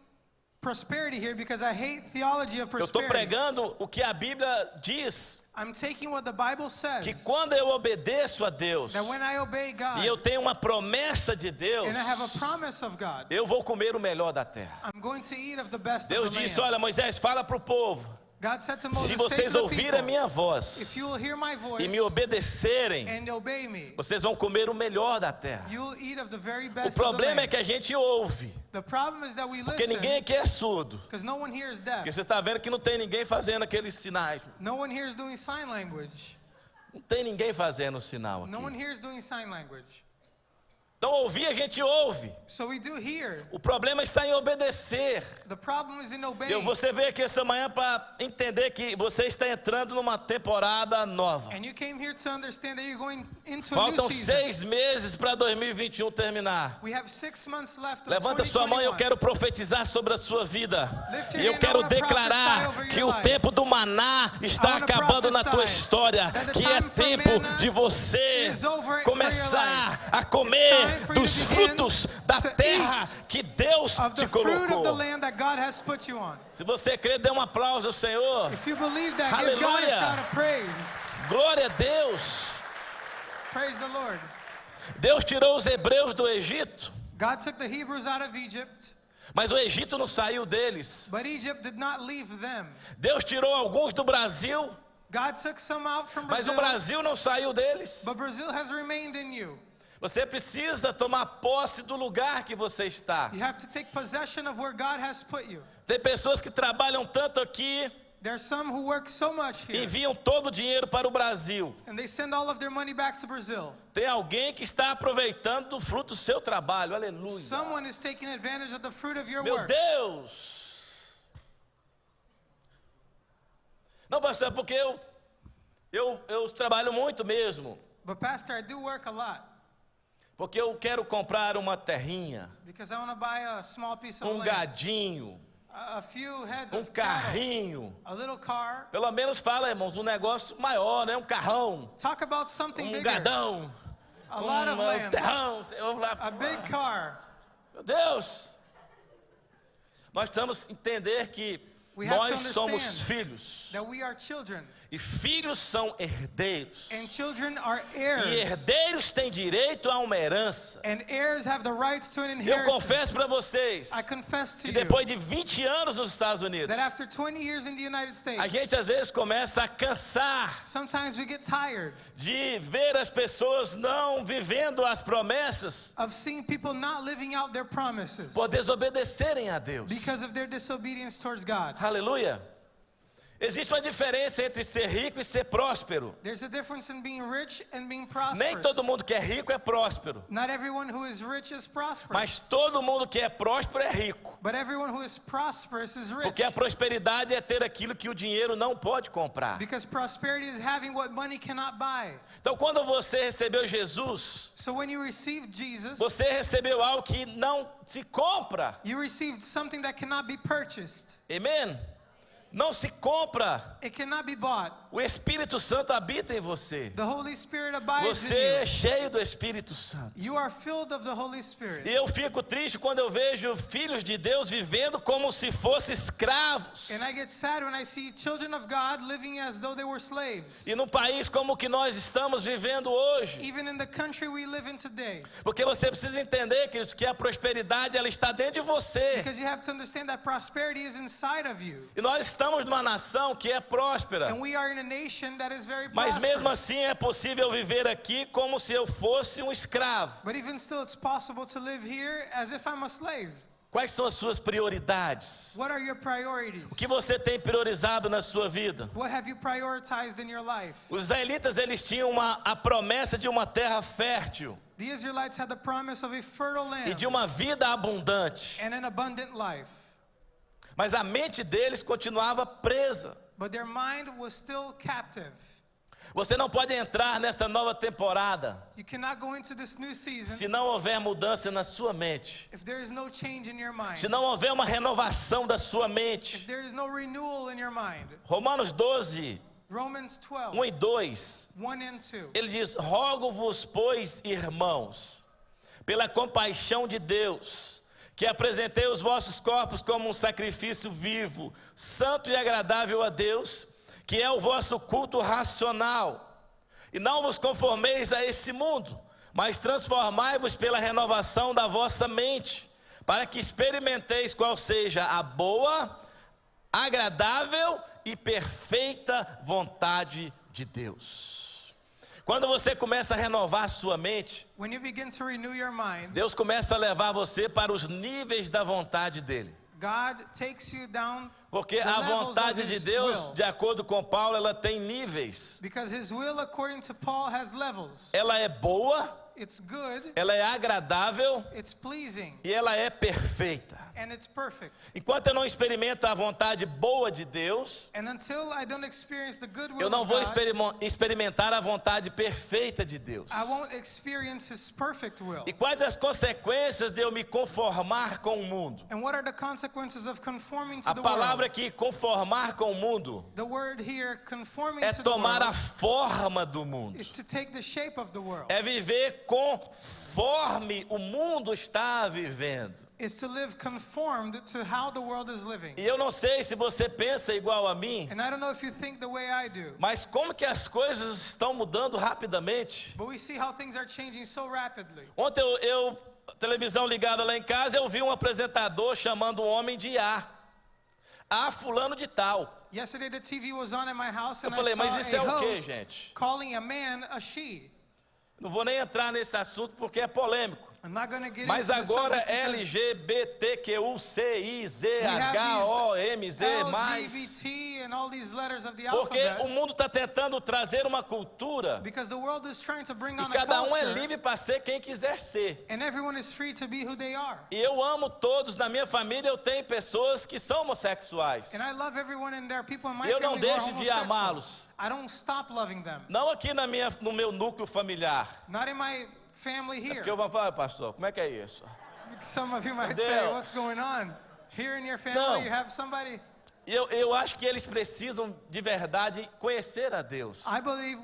Speaker 1: prosperity here because I hate theology of
Speaker 2: Eu estou
Speaker 1: prosperity.
Speaker 2: pregando o que a Bíblia diz,
Speaker 1: I'm taking what the Bible
Speaker 2: que
Speaker 1: says,
Speaker 2: quando eu obedeço a Deus
Speaker 1: that when I obey God
Speaker 2: e eu tenho uma promessa de Deus,
Speaker 1: and I have a promise of God,
Speaker 2: eu vou comer o melhor da terra.
Speaker 1: I'm going to eat of the best
Speaker 2: Deus
Speaker 1: of the
Speaker 2: disse:
Speaker 1: land.
Speaker 2: olha, Moisés, fala para o povo,
Speaker 1: God said to
Speaker 2: se
Speaker 1: Moses, say
Speaker 2: vocês
Speaker 1: to the
Speaker 2: ouvirem a
Speaker 1: people,
Speaker 2: minha
Speaker 1: if
Speaker 2: voz
Speaker 1: you will hear my voice
Speaker 2: e me obedecerem,
Speaker 1: and obey me,
Speaker 2: vocês vão comer o melhor da terra.
Speaker 1: you will eat of the very
Speaker 2: O
Speaker 1: best of the
Speaker 2: problema é
Speaker 1: land.
Speaker 2: que a gente ouve,
Speaker 1: The problem is that we
Speaker 2: porque
Speaker 1: listen
Speaker 2: ninguém aqui é surdo.
Speaker 1: because no one hears deaf.
Speaker 2: Porque você está vendo que não tem ninguém fazendo aqueles sinais.
Speaker 1: No one hears doing sign language.
Speaker 2: Não tem ninguém fazendo o sinal
Speaker 1: No one
Speaker 2: aqui.
Speaker 1: hears doing sign language.
Speaker 2: Então ouvir a gente ouve.
Speaker 1: So we do hear.
Speaker 2: O problema está em obedecer.
Speaker 1: The problem is in obeying.
Speaker 2: Você veio aqui essa manhã para entender que você está entrando numa temporada nova.
Speaker 1: And you came here to understand that you're going into
Speaker 2: Faltam
Speaker 1: a new season.
Speaker 2: 6 meses para 2021 terminar.
Speaker 1: We have 6 months left of
Speaker 2: Levanta sua mão e eu
Speaker 1: 2021.
Speaker 2: quero profetizar sobre a sua vida.
Speaker 1: Lift your
Speaker 2: E eu
Speaker 1: hand, I
Speaker 2: quero
Speaker 1: wanna prophesy
Speaker 2: declarar
Speaker 1: over
Speaker 2: que
Speaker 1: your
Speaker 2: o
Speaker 1: life.
Speaker 2: tempo do maná está
Speaker 1: I wanna
Speaker 2: acabando na tua
Speaker 1: prophesy
Speaker 2: história.
Speaker 1: that the
Speaker 2: Que é
Speaker 1: time for
Speaker 2: tempo
Speaker 1: manna
Speaker 2: de você
Speaker 1: is over for your
Speaker 2: começar
Speaker 1: life.
Speaker 2: a comer
Speaker 1: It's time for you
Speaker 2: dos
Speaker 1: to begin
Speaker 2: frutos da
Speaker 1: to
Speaker 2: terra
Speaker 1: eat
Speaker 2: que Deus
Speaker 1: of
Speaker 2: te
Speaker 1: the fruit of the
Speaker 2: colocou.
Speaker 1: land that God has put you on.
Speaker 2: Se você crê, dê um aplauso ao Senhor.
Speaker 1: If you believe that, give God a
Speaker 2: Aleluia.
Speaker 1: shout of praise.
Speaker 2: Glória a Deus.
Speaker 1: Praise the Lord.
Speaker 2: Deus tirou os hebreus do Egito,
Speaker 1: God took the Hebrews out of Egypt,
Speaker 2: mas o Egito não saiu deles.
Speaker 1: but Egypt did not leave them.
Speaker 2: Deus tirou alguns do Brasil,
Speaker 1: God took some out from
Speaker 2: mas o
Speaker 1: Brazil,
Speaker 2: Brasil não saiu deles.
Speaker 1: but Brazil has remained in you.
Speaker 2: Você precisa tomar posse do lugar que você está.
Speaker 1: You have to take possession of where God has put you.
Speaker 2: Tem pessoas que trabalham tanto aqui,
Speaker 1: There are some who work so much here,
Speaker 2: enviam todo o dinheiro para o Brasil.
Speaker 1: and they send all of their money back to Brazil.
Speaker 2: Tem alguém que está aproveitando do fruto do seu trabalho. Aleluia.
Speaker 1: Someone is taking advantage of the fruit of your
Speaker 2: Meu
Speaker 1: work.
Speaker 2: Deus. Não, pastor, é porque eu trabalho muito mesmo.
Speaker 1: But Pastor, I do work a lot
Speaker 2: Porque eu quero comprar uma terrinha,
Speaker 1: because I want to buy a small piece of land,
Speaker 2: gadinho,
Speaker 1: a few heads of cattle,
Speaker 2: carrinho.
Speaker 1: a little car.
Speaker 2: Pelo menos fala, irmãos, um negócio maior, né? Um carrão,
Speaker 1: Talk about something bigger.
Speaker 2: gadão,
Speaker 1: A lot of land.
Speaker 2: terrão. Vamos lá.
Speaker 1: A big car.
Speaker 2: Meu Deus! Nós precisamos entender que
Speaker 1: We have to
Speaker 2: nós somos
Speaker 1: understand
Speaker 2: filhos.
Speaker 1: That we are children,
Speaker 2: E filhos são herdeiros.
Speaker 1: and children are
Speaker 2: E
Speaker 1: heirs,
Speaker 2: herdeiros têm direito a uma herança.
Speaker 1: and heirs have the rights to an
Speaker 2: Eu
Speaker 1: inheritance.
Speaker 2: confesso para vocês
Speaker 1: I confess to
Speaker 2: que
Speaker 1: you
Speaker 2: depois de 20 anos nos Estados Unidos,
Speaker 1: that after 20 years in the United States,
Speaker 2: a gente às vezes começa a cansar
Speaker 1: sometimes we get tired
Speaker 2: de ver as pessoas não vivendo as promessas
Speaker 1: of seeing people not living out their promises
Speaker 2: por desobedecerem a Deus.
Speaker 1: because of their disobedience towards God.
Speaker 2: Aleluia. Existe uma diferença entre ser rico e ser próspero.
Speaker 1: There's a difference in being rich and being prosperous.
Speaker 2: Nem todo mundo que é rico é próspero,
Speaker 1: Not everyone who is rich is prosperous,
Speaker 2: mas todo mundo que é próspero é rico.
Speaker 1: but everyone who is prosperous is rich.
Speaker 2: Porque a prosperidade é ter aquilo que o dinheiro não pode comprar.
Speaker 1: Because prosperity is having what money cannot buy.
Speaker 2: Então, quando você recebeu Jesus,
Speaker 1: So when you received Jesus,
Speaker 2: você recebeu algo que não se compra.
Speaker 1: you received something that cannot be purchased.
Speaker 2: Amém? Não se compra.
Speaker 1: It cannot be bought.
Speaker 2: O Espírito Santo habita em você.
Speaker 1: The Holy Spirit abides
Speaker 2: Você
Speaker 1: in
Speaker 2: é cheio do Espírito Santo.
Speaker 1: you. You are filled of the Holy Spirit.
Speaker 2: E eu fico triste quando eu vejo filhos de Deus vivendo como se fossem escravos.
Speaker 1: And I get sad when I see children of God living as though they were slaves.
Speaker 2: E num país como o que nós estamos vivendo hoje.
Speaker 1: Even in the country we live in today.
Speaker 2: Porque você precisa entender, queridos, que a prosperidade ela está dentro de você.
Speaker 1: Because you have to understand that prosperity is inside of you.
Speaker 2: E nós estamos numa nação que é próspera,
Speaker 1: And we are in a nation that is very
Speaker 2: mas mesmo
Speaker 1: prosperous.
Speaker 2: assim é possível viver aqui como se eu fosse um escravo.
Speaker 1: But even still, it's possible to live here as if I'm a slave.
Speaker 2: Quais são as suas prioridades?
Speaker 1: What are your priorities?
Speaker 2: O que você tem priorizado na sua vida?
Speaker 1: What have you prioritized in your life?
Speaker 2: Os israelitas, eles tinham a promessa de uma terra fértil
Speaker 1: The Israelites had the promise of a fertile
Speaker 2: e
Speaker 1: land
Speaker 2: de uma vida abundante,
Speaker 1: and an abundant life.
Speaker 2: mas a mente deles continuava presa.
Speaker 1: But their mind was still captive.
Speaker 2: Você não pode entrar nessa nova temporada
Speaker 1: You cannot go into this new season
Speaker 2: se não houver mudança na sua mente,
Speaker 1: if there is no change in your mind.
Speaker 2: se não houver uma renovação da sua
Speaker 1: If
Speaker 2: mente.
Speaker 1: there is no renewal in your mind.
Speaker 2: Romanos 12,
Speaker 1: Romans 12,
Speaker 2: 1 e 2,
Speaker 1: 1 and 2.
Speaker 2: ele diz: rogo-vos, pois, irmãos, pela compaixão de Deus, que apresentei os vossos corpos como um sacrifício vivo, santo e agradável a Deus, que é o vosso culto racional. E não vos conformeis a esse mundo, mas transformai-vos pela renovação da vossa mente, para que experimenteis qual seja a boa, agradável e perfeita vontade de Deus. Quando você começa a renovar a sua mente,
Speaker 1: When you begin to renew your mind,
Speaker 2: Deus começa a levar você para os níveis da vontade dele.
Speaker 1: God takes you down
Speaker 2: Porque
Speaker 1: the
Speaker 2: a
Speaker 1: levels
Speaker 2: vontade
Speaker 1: of
Speaker 2: de
Speaker 1: His
Speaker 2: Deus,
Speaker 1: will.
Speaker 2: de acordo com Paulo, ela tem níveis.
Speaker 1: Because His will, according to Paul, has levels.
Speaker 2: Ela é boa,
Speaker 1: It's good,
Speaker 2: ela é agradável
Speaker 1: it's pleasing,
Speaker 2: e ela é perfeita.
Speaker 1: and it's perfect.
Speaker 2: Enquanto eu não experimento a vontade boa de Deus,
Speaker 1: And until I don't experience the good will
Speaker 2: eu não
Speaker 1: of
Speaker 2: vou
Speaker 1: God,
Speaker 2: experimentar a vontade perfeita de Deus.
Speaker 1: I won't experience His perfect will.
Speaker 2: E quais as consequências de eu me conformar com o mundo?
Speaker 1: And what are the consequences of conforming to
Speaker 2: A
Speaker 1: the
Speaker 2: palavra
Speaker 1: world?
Speaker 2: aqui, conformar com o mundo,
Speaker 1: The word here, conforming
Speaker 2: é
Speaker 1: to the
Speaker 2: tomar a
Speaker 1: world,
Speaker 2: forma do mundo.
Speaker 1: is to take the shape of the world.
Speaker 2: É viver conforme o mundo está vivendo.
Speaker 1: Is to live conformed to how the world is living.
Speaker 2: E eu não sei se você pensa igual a mim,
Speaker 1: And I don't know if you think the way I do,
Speaker 2: mas como que as coisas estão mudando rapidamente.
Speaker 1: but we see how things are changing so rapidly.
Speaker 2: Ontem televisão ligada lá em casa, eu vi um apresentador chamando um homem de A fulano de tal.
Speaker 1: Yesterday the TV was on at my house and
Speaker 2: Eu falei,
Speaker 1: I saw
Speaker 2: mas isso é
Speaker 1: a
Speaker 2: o quê,
Speaker 1: host
Speaker 2: gente?
Speaker 1: calling a man a she.
Speaker 2: Não vou nem entrar nesse assunto porque é polêmico.
Speaker 1: I'm not going to get
Speaker 2: Mas
Speaker 1: into the
Speaker 2: agora
Speaker 1: subject because
Speaker 2: LGBTQCIZHOMZ mais.
Speaker 1: LGBT and all these letters of the
Speaker 2: Porque o
Speaker 1: alphabet,
Speaker 2: mundo está tentando trazer uma cultura
Speaker 1: because the world is trying to bring
Speaker 2: e
Speaker 1: on a
Speaker 2: cada um é
Speaker 1: culture,
Speaker 2: livre para ser quem quiser ser.
Speaker 1: and everyone is free to be who they are.
Speaker 2: E eu amo todos, na minha família eu tenho pessoas que são homossexuais.
Speaker 1: And I love everyone, and there are people in my
Speaker 2: Eu não
Speaker 1: family who are
Speaker 2: deixo de
Speaker 1: homosexual.
Speaker 2: amá-los.
Speaker 1: I don't stop loving them.
Speaker 2: Não aqui no meu núcleo familiar.
Speaker 1: Not in my family here.
Speaker 2: Porque eu vou falar, pastor, como é que é isso?
Speaker 1: Some of you might
Speaker 2: Deus.
Speaker 1: say, what's going on? Here in your family,
Speaker 2: Não.
Speaker 1: you have somebody.
Speaker 2: Eu acho que eles precisam de verdade conhecer a Deus.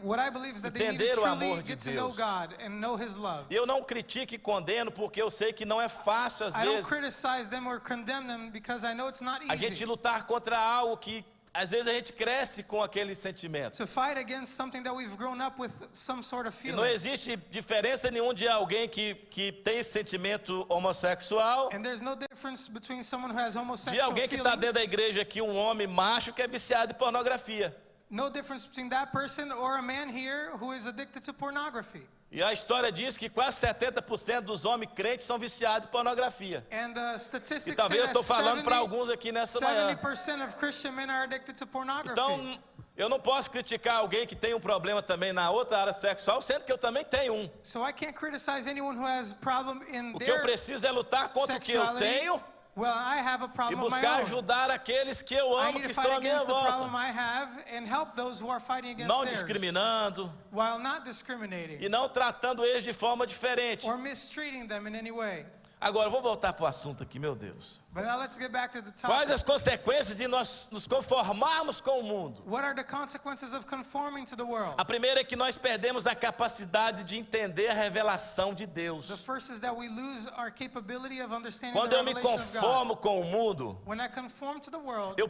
Speaker 1: What I believe is that they need
Speaker 2: Entender
Speaker 1: to
Speaker 2: o
Speaker 1: truly
Speaker 2: amor de
Speaker 1: get to know
Speaker 2: Deus.
Speaker 1: God and know His love.
Speaker 2: E eu não critico e condeno porque eu sei que não é fácil às
Speaker 1: I don't
Speaker 2: vezes
Speaker 1: criticize them or condemn them because I know it's not
Speaker 2: a gente
Speaker 1: easy
Speaker 2: lutar contra algo que às vezes a gente cresce com aquele sentimento.
Speaker 1: to fight against something that we've grown up with some sort of
Speaker 2: E não
Speaker 1: feeling.
Speaker 2: existe diferença nenhuma de alguém que tem esse sentimento homossexual,
Speaker 1: And there's no difference between someone who has
Speaker 2: de
Speaker 1: homosexual
Speaker 2: alguém que está dentro da
Speaker 1: feelings.
Speaker 2: igreja aqui, um homem macho que é viciado em pornografia.
Speaker 1: No difference between that person or a man here who is addicted to pornography.
Speaker 2: E a história diz que quase 70% dos homens crentes são viciados em pornografia.
Speaker 1: And
Speaker 2: E
Speaker 1: statistics
Speaker 2: talvez eu
Speaker 1: say
Speaker 2: estou
Speaker 1: that
Speaker 2: falando para alguns aqui nessa manhã.
Speaker 1: 70% of Christian men are addicted to pornography.
Speaker 2: Então, eu não posso criticar alguém que tem um problema também na outra área sexual, sendo que eu também tenho um.
Speaker 1: So I can't criticize anyone who has problem in
Speaker 2: O que eu
Speaker 1: their
Speaker 2: preciso é lutar contra o que eu
Speaker 1: sexuality.
Speaker 2: tenho
Speaker 1: Well, I have a
Speaker 2: e
Speaker 1: problem of my
Speaker 2: buscar
Speaker 1: own.
Speaker 2: ajudar aqueles que eu
Speaker 1: I
Speaker 2: amo,
Speaker 1: need
Speaker 2: que
Speaker 1: to
Speaker 2: estão
Speaker 1: fight
Speaker 2: à minha
Speaker 1: against the problem
Speaker 2: volta.
Speaker 1: I have and help those who are fighting against
Speaker 2: Não
Speaker 1: theirs,
Speaker 2: discriminando
Speaker 1: while not discriminating
Speaker 2: e não tratando eles de forma diferente.
Speaker 1: or mistreating them in any way.
Speaker 2: Agora, eu vou voltar para o assunto aqui, meu Deus.
Speaker 1: But now let's get back to the
Speaker 2: Quais
Speaker 1: topic.
Speaker 2: as consequências de nós nos conformarmos com o mundo?
Speaker 1: What are the consequences of conforming to the world?
Speaker 2: A primeira é que nós perdemos a capacidade de entender a revelação de
Speaker 1: The
Speaker 2: Deus.
Speaker 1: first is that we lose our capability of understanding
Speaker 2: Quando
Speaker 1: the
Speaker 2: eu me
Speaker 1: revelation of God.
Speaker 2: conformo com o mundo,
Speaker 1: When I conform to the world,
Speaker 2: eu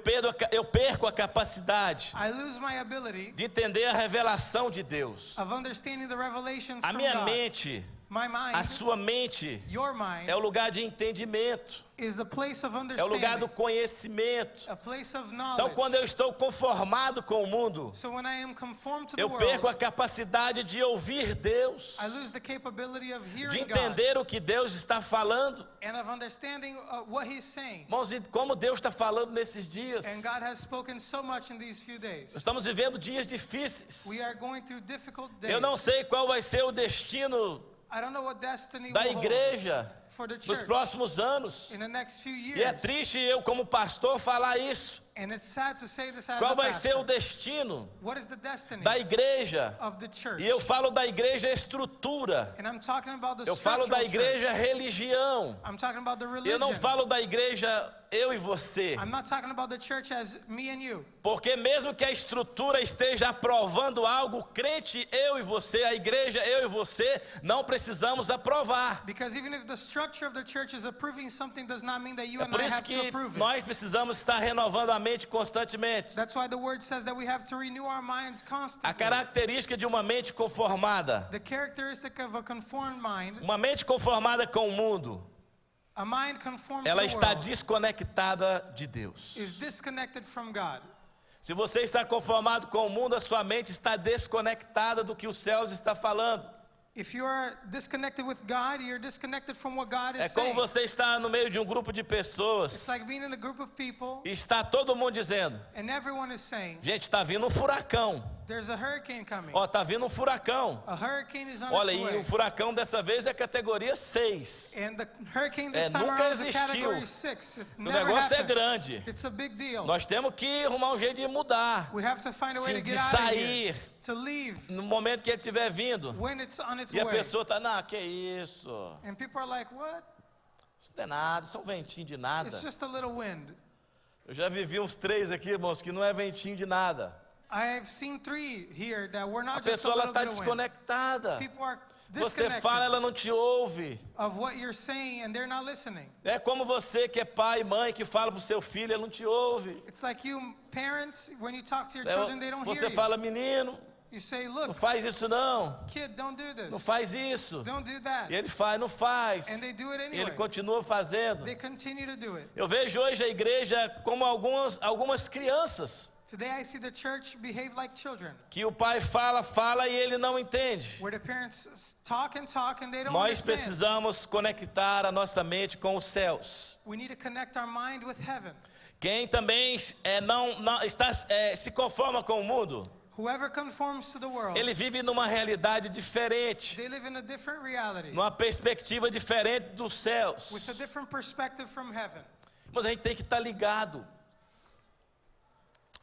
Speaker 2: perco a capacidade
Speaker 1: I lose my ability
Speaker 2: de entender a revelação de Deus.
Speaker 1: of understanding the revelations
Speaker 2: A
Speaker 1: from
Speaker 2: minha
Speaker 1: God.
Speaker 2: mente,
Speaker 1: My mind,
Speaker 2: A sua mente
Speaker 1: your mind,
Speaker 2: é o lugar de entendimento,
Speaker 1: is the place of
Speaker 2: é o
Speaker 1: understanding,
Speaker 2: lugar do conhecimento.
Speaker 1: a place of
Speaker 2: Então,
Speaker 1: knowledge.
Speaker 2: quando eu estou conformado com o mundo,
Speaker 1: So when I am conformed to the
Speaker 2: eu perco a
Speaker 1: world,
Speaker 2: capacidade de ouvir Deus,
Speaker 1: I lose the capability of
Speaker 2: de
Speaker 1: hearing God
Speaker 2: entender o que Deus está falando.
Speaker 1: and of understanding what He's saying.
Speaker 2: Irmãos, e como Deus está falando nesses dias.
Speaker 1: And God has spoken so much in these few days.
Speaker 2: Estamos vivendo dias difíceis.
Speaker 1: We are going through difficult days.
Speaker 2: Eu não sei qual vai ser o destino
Speaker 1: I don't know what destiny
Speaker 2: da
Speaker 1: will hold
Speaker 2: igreja
Speaker 1: for the
Speaker 2: nos
Speaker 1: church
Speaker 2: próximos anos.
Speaker 1: in the next few
Speaker 2: E é
Speaker 1: years.
Speaker 2: triste eu, como pastor, falar isso.
Speaker 1: And it's sad to say this as
Speaker 2: Qual
Speaker 1: a
Speaker 2: vai ser o
Speaker 1: pastor.
Speaker 2: destino
Speaker 1: What is the destiny
Speaker 2: da igreja?
Speaker 1: of the church?
Speaker 2: E eu falo da igreja estrutura.
Speaker 1: And I'm talking about the
Speaker 2: Eu falo da
Speaker 1: structural
Speaker 2: igreja
Speaker 1: church.
Speaker 2: religião.
Speaker 1: I'm talking about the
Speaker 2: Eu
Speaker 1: religion.
Speaker 2: não falo da igreja eu e você.
Speaker 1: I'm not talking about the church as me and you.
Speaker 2: Porque mesmo que a estrutura esteja aprovando algo, o crente, eu e você, a igreja, eu e você, não precisamos aprovar.
Speaker 1: Because even if the structure of the church is approving something, does not mean that you
Speaker 2: É
Speaker 1: and
Speaker 2: por
Speaker 1: I
Speaker 2: isso
Speaker 1: have to
Speaker 2: que
Speaker 1: approve it.
Speaker 2: nós precisamos estar renovando a mente constantemente.
Speaker 1: That's why the word says that we have to renew our minds
Speaker 2: A
Speaker 1: constantly.
Speaker 2: característica de uma mente conformada,
Speaker 1: The characteristic of a conformed mind,
Speaker 2: uma mente conformada com o mundo,
Speaker 1: a mind conformed
Speaker 2: ela
Speaker 1: to the
Speaker 2: está
Speaker 1: world,
Speaker 2: desconectada de Deus.
Speaker 1: is disconnected from God.
Speaker 2: Se você está conformado com o mundo, a sua mente está desconectada do que os céus está falando.
Speaker 1: If you are disconnected with God, you're disconnected from what God is
Speaker 2: É como
Speaker 1: saying.
Speaker 2: você está no meio de um grupo de
Speaker 1: It's
Speaker 2: pessoas
Speaker 1: like being in a group of people
Speaker 2: e está todo mundo dizendo:
Speaker 1: and everyone is saying,
Speaker 2: gente, está vindo um furacão.
Speaker 1: there's a hurricane coming.
Speaker 2: Ó, está vindo um furacão.
Speaker 1: A hurricane is on
Speaker 2: Olha,
Speaker 1: its
Speaker 2: e
Speaker 1: way.
Speaker 2: o furacão dessa vez é categoria 6.
Speaker 1: And the hurricane this time
Speaker 2: nunca
Speaker 1: around is a
Speaker 2: existiu.
Speaker 1: category 6. It
Speaker 2: O
Speaker 1: never
Speaker 2: negócio é
Speaker 1: happened.
Speaker 2: grande.
Speaker 1: It's a big deal.
Speaker 2: Nós temos que arrumar um jeito de mudar.
Speaker 1: We have to find a way to
Speaker 2: De
Speaker 1: get out of here,
Speaker 2: sair
Speaker 1: to leave
Speaker 2: no momento que ele estiver vindo.
Speaker 1: when it's on its
Speaker 2: E a
Speaker 1: way.
Speaker 2: pessoa está, não, que isso?
Speaker 1: And people are like, what?
Speaker 2: Isso não é nada, isso é um ventinho de nada.
Speaker 1: It's just a little wind.
Speaker 2: Eu já vivi uns 3 aqui, irmãos, que não é ventinho de nada.
Speaker 1: I've seen 3 here that were
Speaker 2: A
Speaker 1: not just a
Speaker 2: pessoa ela
Speaker 1: little
Speaker 2: está
Speaker 1: bit of wind.
Speaker 2: desconectada.
Speaker 1: People are
Speaker 2: Você
Speaker 1: disconnected
Speaker 2: fala, ela não te ouve.
Speaker 1: of what you're saying and they're not listening.
Speaker 2: É como você que é pai e mãe que fala para o seu filho, ele não te ouve.
Speaker 1: It's like you parents, when you talk to your children, they don't hear
Speaker 2: Você
Speaker 1: you.
Speaker 2: fala, menino,
Speaker 1: You say,
Speaker 2: não
Speaker 1: look,
Speaker 2: faz isso não.
Speaker 1: kid, don't do this.
Speaker 2: Não faz isso.
Speaker 1: Don't do that.
Speaker 2: E ele faz, não faz.
Speaker 1: And they do it
Speaker 2: E ele
Speaker 1: anyway.
Speaker 2: continua fazendo.
Speaker 1: They continue to do it.
Speaker 2: Eu vejo hoje a igreja como algumas crianças,
Speaker 1: Today I see the church behave like children,
Speaker 2: que o pai fala e ele não entende.
Speaker 1: where the parents talk and they don't
Speaker 2: Nós
Speaker 1: understand.
Speaker 2: precisamos conectar a nossa mente com os céus.
Speaker 1: We need to connect our mind with heaven.
Speaker 2: Quem também se conforma com o mundo,
Speaker 1: Whoever conforms to the world,
Speaker 2: ele vive numa realidade diferente,
Speaker 1: they live in a different reality,
Speaker 2: numa perspectiva diferente dos céus.
Speaker 1: with a different perspective from heaven.
Speaker 2: Mas a gente tem que estar ligado.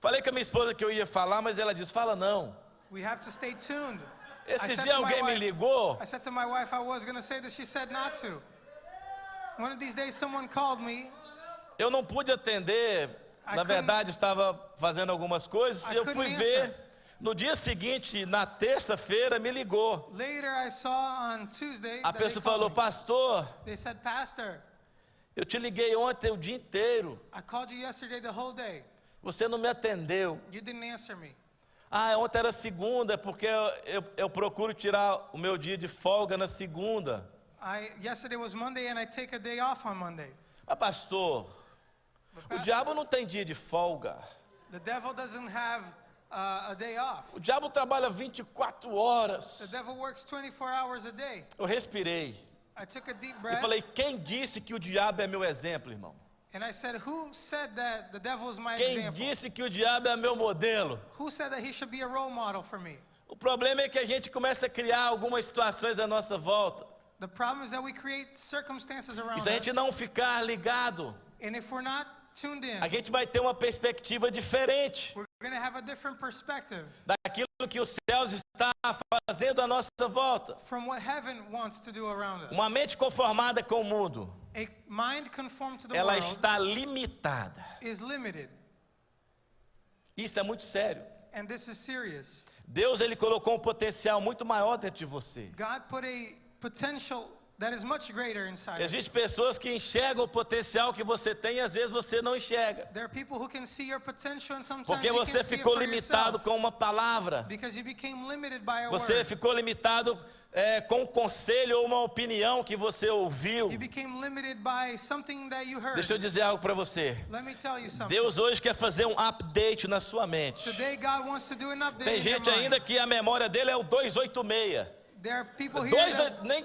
Speaker 2: Falei com a minha esposa que eu ia falar, mas ela disse, fala não.
Speaker 1: We have to stay tuned.
Speaker 2: Esse dia alguém me ligou,
Speaker 1: I said to my wife I was going to say this, she said not to. One of these days someone called me.
Speaker 2: eu não pude atender, na verdade estava fazendo algumas coisas, e eu fui ver, no dia seguinte, na terça-feira, me ligou.
Speaker 1: Later I saw on Tuesday
Speaker 2: A
Speaker 1: that they
Speaker 2: pessoa
Speaker 1: called
Speaker 2: falou,
Speaker 1: me.
Speaker 2: pastor,
Speaker 1: They said, Pastor,
Speaker 2: eu te liguei ontem o dia inteiro,
Speaker 1: I called you yesterday the whole day.
Speaker 2: você não me atendeu.
Speaker 1: You didn't answer me.
Speaker 2: Ah, ontem era segunda, é porque eu procuro tirar o meu dia de folga na segunda.
Speaker 1: Yesterday was Monday and I take a day off on Monday.
Speaker 2: Mas pastor, o diabo não tem dia de folga.
Speaker 1: The devil doesn't have a day off.
Speaker 2: O diabo trabalha 24 horas.
Speaker 1: The devil works 24 hours a day.
Speaker 2: Eu respirei.
Speaker 1: I took a deep
Speaker 2: Eu
Speaker 1: breath
Speaker 2: falei, quem disse que o diabo é meu exemplo, irmão?
Speaker 1: and I said, who said that the devil is my
Speaker 2: Quem
Speaker 1: example?
Speaker 2: disse que o diabo é meu modelo?
Speaker 1: Who said that he should be a role model for me?
Speaker 2: O problema é que a gente começa a criar algumas situações à nossa volta.
Speaker 1: The problem is that we create circumstances around
Speaker 2: E se a gente
Speaker 1: us,
Speaker 2: não ficar ligado,
Speaker 1: and if we're not tuned in,
Speaker 2: a gente vai ter uma perspectiva diferente
Speaker 1: we're going to have a different perspective
Speaker 2: daquilo que os céus está fazendo à nossa volta.
Speaker 1: from what heaven wants to do around us.
Speaker 2: Uma mente conformada com o mundo,
Speaker 1: A mind conformed to the
Speaker 2: ela
Speaker 1: world
Speaker 2: está limitada.
Speaker 1: is limited,
Speaker 2: Isso é muito sério.
Speaker 1: and this is serious.
Speaker 2: Deus ele colocou um potencial muito maior dentro de você.
Speaker 1: God put a potential that is much greater inside.
Speaker 2: Existem pessoas que enxergam o potencial que você tem e às vezes você não enxerga.
Speaker 1: There are people who can see your potential and sometimes
Speaker 2: Porque
Speaker 1: you
Speaker 2: você
Speaker 1: can't see it
Speaker 2: ficou
Speaker 1: for
Speaker 2: limitado
Speaker 1: yourself.
Speaker 2: com uma palavra.
Speaker 1: Because you became limited by a
Speaker 2: Você
Speaker 1: word.
Speaker 2: ficou limitado com um conselho ou uma opinião que você ouviu.
Speaker 1: You became limited by something that you heard.
Speaker 2: Deixa eu dizer algo para você.
Speaker 1: Let me tell you something.
Speaker 2: Deus hoje quer fazer um update na sua mente.
Speaker 1: Today God wants to do an update
Speaker 2: Tem
Speaker 1: in your
Speaker 2: gente
Speaker 1: mind.
Speaker 2: ainda que a memória dele é o 286.
Speaker 1: There are people here that
Speaker 2: Nem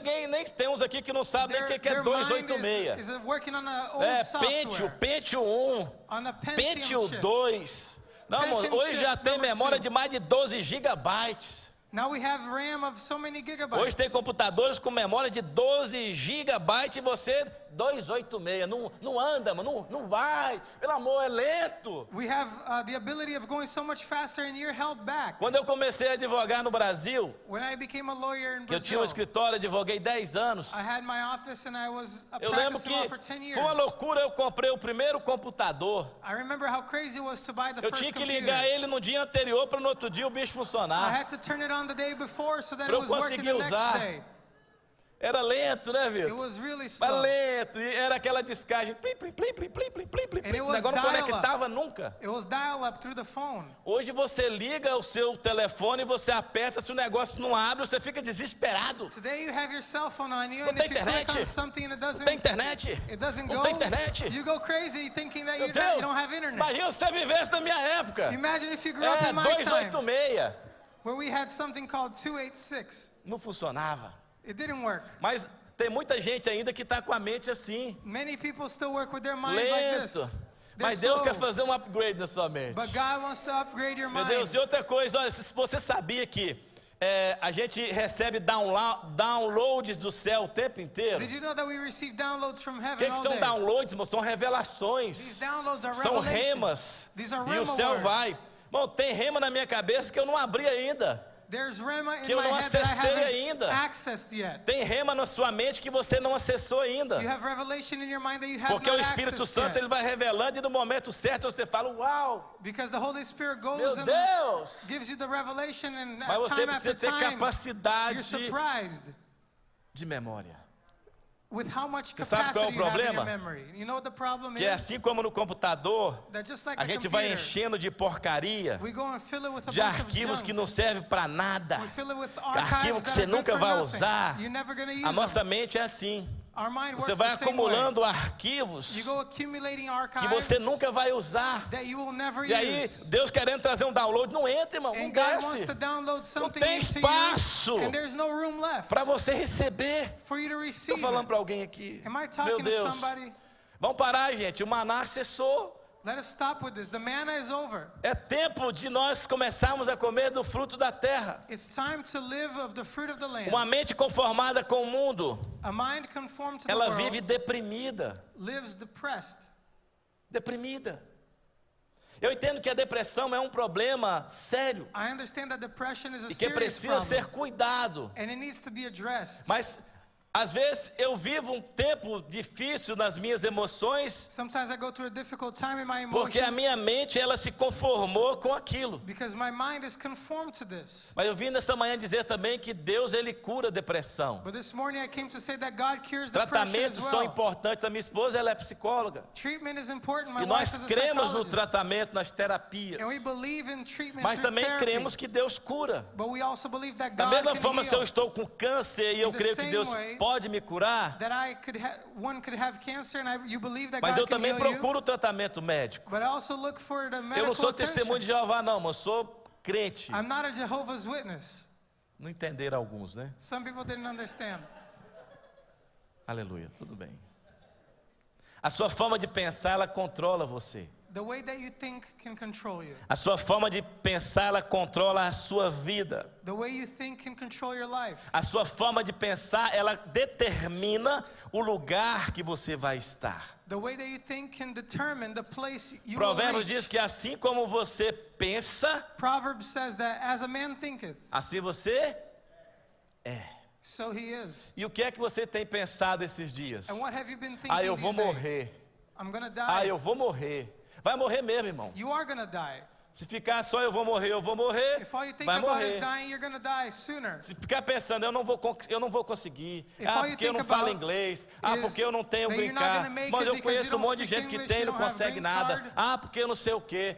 Speaker 2: temos aqui que não sabem nem o que é
Speaker 1: their mind
Speaker 2: 286.
Speaker 1: is working on an old
Speaker 2: É
Speaker 1: software.
Speaker 2: Pentium 1,
Speaker 1: On a
Speaker 2: Pentium
Speaker 1: chip.
Speaker 2: 2. Não,
Speaker 1: Pentium
Speaker 2: mano, hoje
Speaker 1: chip
Speaker 2: já tem
Speaker 1: number
Speaker 2: memória
Speaker 1: 2.
Speaker 2: de mais de 12 gigabytes.
Speaker 1: Now we have RAM of so many gigabytes.
Speaker 2: Hoje tem computadores com memória de 12 gigabytes e você 286. Não anda, mano, não vai. Pelo amor, é lento.
Speaker 1: We have the ability of going so much faster and you're held back.
Speaker 2: Quando eu comecei a advogar no Brasil,
Speaker 1: When I became a lawyer in
Speaker 2: que eu tinha um
Speaker 1: Brazil,
Speaker 2: escritório, advoguei 10 anos.
Speaker 1: I had my office and I was
Speaker 2: Eu lembro
Speaker 1: practicing law for
Speaker 2: que
Speaker 1: 10 years.
Speaker 2: foi uma loucura, eu comprei o primeiro computador.
Speaker 1: I remember how crazy it was to buy the
Speaker 2: Eu
Speaker 1: first
Speaker 2: tinha que
Speaker 1: computer.
Speaker 2: ligar ele no dia anterior para no outro dia o bicho
Speaker 1: I
Speaker 2: funcionar.
Speaker 1: had to turn it on the day before so that
Speaker 2: Pra
Speaker 1: it
Speaker 2: eu
Speaker 1: was working the
Speaker 2: conseguir
Speaker 1: next
Speaker 2: usar.
Speaker 1: day.
Speaker 2: Era lento, né,
Speaker 1: It
Speaker 2: Vitor?
Speaker 1: was really
Speaker 2: Mas
Speaker 1: slow.
Speaker 2: lento, e era aquela descagem. Plim, plim, plim, plim, plim, plim, plim, plim.
Speaker 1: And it
Speaker 2: O
Speaker 1: was
Speaker 2: negócio não
Speaker 1: dial-up.
Speaker 2: conectava nunca.
Speaker 1: It was dial-up through the phone.
Speaker 2: Hoje você liga o seu telefone, você aperta, se o negócio não abre, você fica desesperado.
Speaker 1: Today you have your cell phone on you,
Speaker 2: Não
Speaker 1: and
Speaker 2: tem
Speaker 1: if you click
Speaker 2: internet.
Speaker 1: on something and
Speaker 2: Não tem internet.
Speaker 1: it doesn't
Speaker 2: Não
Speaker 1: go,
Speaker 2: tem internet.
Speaker 1: you go crazy thinking that
Speaker 2: Meu
Speaker 1: you
Speaker 2: Deus,
Speaker 1: don't have internet.
Speaker 2: imagina se você vivesse na minha época.
Speaker 1: Imagine if you grew up in my time,
Speaker 2: 286.
Speaker 1: where we had something called 286.
Speaker 2: Não funcionava.
Speaker 1: It didn't work.
Speaker 2: Mas tem muita gente ainda que está com a mente assim,
Speaker 1: Many people still work with their mind like this.
Speaker 2: lento.
Speaker 1: They're
Speaker 2: Mas Deus
Speaker 1: slow,
Speaker 2: quer fazer um upgrade na sua mente.
Speaker 1: but God wants to upgrade your
Speaker 2: Meu
Speaker 1: mind.
Speaker 2: Deus, e outra coisa, olha, se você sabia que a gente recebe downloads do céu o tempo inteiro?
Speaker 1: Did you know that we receive downloads from
Speaker 2: O
Speaker 1: heaven
Speaker 2: que
Speaker 1: all
Speaker 2: são
Speaker 1: day?
Speaker 2: downloads, irmão? São
Speaker 1: These
Speaker 2: revelações,
Speaker 1: downloads are
Speaker 2: são
Speaker 1: revelations.
Speaker 2: remas,
Speaker 1: These are
Speaker 2: e o
Speaker 1: rema
Speaker 2: céu
Speaker 1: words.
Speaker 2: vai. Irmão, tem rema na minha cabeça que eu não abri ainda.
Speaker 1: There's rema in
Speaker 2: Que eu
Speaker 1: my
Speaker 2: não
Speaker 1: head that I
Speaker 2: acessei
Speaker 1: haven't
Speaker 2: ainda.
Speaker 1: accessed yet.
Speaker 2: Tem rema na sua mente que você não acessou ainda.
Speaker 1: You have revelation in your mind that you have
Speaker 2: Porque
Speaker 1: not
Speaker 2: o Espírito
Speaker 1: accessed
Speaker 2: Santo
Speaker 1: yet.
Speaker 2: ele vai revelando e no momento certo você fala, uau,
Speaker 1: Because the Holy Spirit
Speaker 2: meu
Speaker 1: goes and
Speaker 2: Deus.
Speaker 1: gives you the revelation, and
Speaker 2: Mas
Speaker 1: at
Speaker 2: você
Speaker 1: time
Speaker 2: precisa
Speaker 1: after
Speaker 2: ter
Speaker 1: time,
Speaker 2: capacidade
Speaker 1: you're surprised
Speaker 2: de memória.
Speaker 1: with how much
Speaker 2: Você sabe qual é o
Speaker 1: capacity you have in your
Speaker 2: problema?
Speaker 1: memory. You know what the problem
Speaker 2: Que é
Speaker 1: is?
Speaker 2: assim como no computador,
Speaker 1: That just like
Speaker 2: a
Speaker 1: the
Speaker 2: gente vai
Speaker 1: computer,
Speaker 2: enchendo de porcaria,
Speaker 1: we go and fill it with a
Speaker 2: de
Speaker 1: bunch of
Speaker 2: arquivos
Speaker 1: junk.
Speaker 2: que não servem para nada,
Speaker 1: We fill it with
Speaker 2: arquivos
Speaker 1: archives
Speaker 2: que
Speaker 1: that
Speaker 2: você
Speaker 1: are good
Speaker 2: nunca
Speaker 1: for
Speaker 2: vai
Speaker 1: nothing.
Speaker 2: usar.
Speaker 1: You're never going to use
Speaker 2: A nossa
Speaker 1: them.
Speaker 2: mente é assim.
Speaker 1: Our mind
Speaker 2: Você
Speaker 1: works
Speaker 2: vai
Speaker 1: the same way.
Speaker 2: acumulando arquivos
Speaker 1: You go accumulating
Speaker 2: que
Speaker 1: archives
Speaker 2: você nunca vai usar.
Speaker 1: that you will never
Speaker 2: E aí,
Speaker 1: use.
Speaker 2: Deus querendo trazer um download, não entra, irmão, não
Speaker 1: And God wants
Speaker 2: desce.
Speaker 1: to download something
Speaker 2: tem
Speaker 1: into
Speaker 2: espaço
Speaker 1: you, and there's no room left
Speaker 2: Para você receber.
Speaker 1: for you to
Speaker 2: Estou
Speaker 1: receive
Speaker 2: falando
Speaker 1: it.
Speaker 2: para alguém aqui.
Speaker 1: Am I
Speaker 2: Meu
Speaker 1: talking to
Speaker 2: Deus.
Speaker 1: somebody?
Speaker 2: Vamos parar, gente. O maná cessou.
Speaker 1: Let us stop with this. The manna is over.
Speaker 2: É tempo de nós começarmos a comer do fruto da terra.
Speaker 1: It's time to live of the fruit of the land.
Speaker 2: Uma mente conformada com o mundo,
Speaker 1: A mind conformed to the
Speaker 2: ela
Speaker 1: world
Speaker 2: vive deprimida.
Speaker 1: lives depressed.
Speaker 2: Deprimida. Eu entendo que a depressão é um problema sério
Speaker 1: I understand that depression is a
Speaker 2: e que
Speaker 1: serious
Speaker 2: precisa
Speaker 1: problem,
Speaker 2: ser cuidado.
Speaker 1: and it needs to be addressed.
Speaker 2: Mas às vezes eu vivo um tempo difícil nas minhas emoções,
Speaker 1: Sometimes I go through a difficult time in my
Speaker 2: porque a
Speaker 1: emotions
Speaker 2: minha mente ela se conformou com aquilo.
Speaker 1: because my mind is conformed to this.
Speaker 2: Mas eu vim nessa manhã dizer também que Deus ele cura a depressão.
Speaker 1: But this morning I came to say that God cures depression
Speaker 2: Tratamentos
Speaker 1: as
Speaker 2: são
Speaker 1: well.
Speaker 2: importantes. A minha esposa ela é psicóloga.
Speaker 1: Treatment is important. My
Speaker 2: E
Speaker 1: wife
Speaker 2: nós
Speaker 1: is a
Speaker 2: cremos no
Speaker 1: psychologist.
Speaker 2: tratamento, nas terapias.
Speaker 1: And we believe in treatment
Speaker 2: Mas
Speaker 1: through
Speaker 2: também
Speaker 1: therapy.
Speaker 2: cremos que Deus cura.
Speaker 1: But we also believe that
Speaker 2: Da
Speaker 1: God
Speaker 2: mesma
Speaker 1: can
Speaker 2: forma, se eu
Speaker 1: heal.
Speaker 2: estou com câncer e eu
Speaker 1: the
Speaker 2: creio que
Speaker 1: same
Speaker 2: Deus
Speaker 1: way
Speaker 2: pode me curar,
Speaker 1: That one could have cancer, and you believe that
Speaker 2: mas eu
Speaker 1: God can
Speaker 2: também
Speaker 1: heal you.
Speaker 2: procuro o tratamento médico.
Speaker 1: But I also look for the
Speaker 2: Eu não
Speaker 1: medical
Speaker 2: sou testemunho
Speaker 1: attention.
Speaker 2: de Jeová, não, mas eu sou crente.
Speaker 1: I'm not a Jehovah's Witness.
Speaker 2: Não entenderam alguns, né?
Speaker 1: Some people didn't understand.
Speaker 2: Aleluia, tudo bem. A sua forma de pensar, ela controla você.
Speaker 1: The way that you think can control you.
Speaker 2: A sua forma de pensar, ela controla a sua vida.
Speaker 1: The way you think can control your life.
Speaker 2: A sua forma de pensar, ela determina o lugar que você vai estar.
Speaker 1: The way that you think can determine the place you will
Speaker 2: Provérbios
Speaker 1: reach.
Speaker 2: diz que assim como você pensa,
Speaker 1: Proverbs says that as a man thinketh,
Speaker 2: assim você é.
Speaker 1: so he is.
Speaker 2: E o que é que você tem pensado esses dias?
Speaker 1: And what have you been thinking
Speaker 2: Ah, eu vou
Speaker 1: these days?
Speaker 2: morrer.
Speaker 1: I'm gonna die.
Speaker 2: Ah, eu vou morrer. Vai morrer mesmo, irmão.
Speaker 1: You are gonna die.
Speaker 2: Se ficar só eu vou morrer,
Speaker 1: If all you think
Speaker 2: vai
Speaker 1: about is
Speaker 2: morrer.
Speaker 1: dying, you're going to die sooner.
Speaker 2: Se ficar pensando, eu não vou conseguir.
Speaker 1: If all you
Speaker 2: Porque eu
Speaker 1: think
Speaker 2: não falo
Speaker 1: about
Speaker 2: inglês.
Speaker 1: is
Speaker 2: porque eu não tenho
Speaker 1: that you're not
Speaker 2: brincar.
Speaker 1: gonna make
Speaker 2: Mas
Speaker 1: it
Speaker 2: eu
Speaker 1: because
Speaker 2: conheço
Speaker 1: you
Speaker 2: um
Speaker 1: don't
Speaker 2: monte de
Speaker 1: speak
Speaker 2: gente que
Speaker 1: English,
Speaker 2: tem e
Speaker 1: you
Speaker 2: não
Speaker 1: don't have
Speaker 2: consegue
Speaker 1: green
Speaker 2: nada.
Speaker 1: card.
Speaker 2: Porque eu não sei o quê.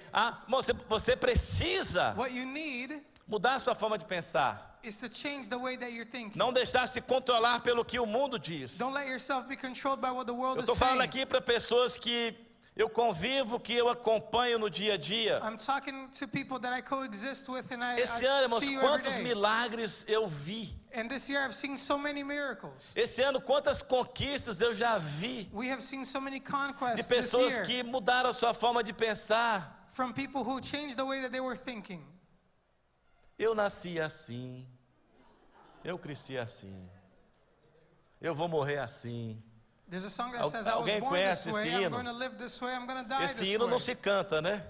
Speaker 2: Você precisa
Speaker 1: What you need
Speaker 2: mudar a sua forma de pensar.
Speaker 1: is to change the way that you're thinking.
Speaker 2: Não deixar se controlar pelo que o mundo diz.
Speaker 1: Don't let yourself be controlled by what the world
Speaker 2: Eu
Speaker 1: is
Speaker 2: estou falando
Speaker 1: saying.
Speaker 2: aqui para pessoas que eu convivo, que eu acompanho no dia a dia.
Speaker 1: I'm talking to people that I coexist with and I
Speaker 2: Esse ano, irmãos,
Speaker 1: see you every
Speaker 2: quantos
Speaker 1: day.
Speaker 2: milagres eu vi.
Speaker 1: And this year I've seen so many miracles.
Speaker 2: Esse ano, quantas conquistas eu já vi.
Speaker 1: We have seen so many
Speaker 2: De
Speaker 1: conquests this
Speaker 2: pessoas
Speaker 1: year
Speaker 2: que mudaram a sua forma de pensar.
Speaker 1: from people who changed the way that they were thinking.
Speaker 2: Eu nasci assim. Eu cresci assim. Eu vou morrer assim.
Speaker 1: There's a song that says, I was
Speaker 2: Alguém
Speaker 1: born this
Speaker 2: conhece esse
Speaker 1: way, I'm
Speaker 2: hino?
Speaker 1: going to live this way, I'm going to die
Speaker 2: Esse
Speaker 1: this
Speaker 2: hino
Speaker 1: way.
Speaker 2: não se canta, né?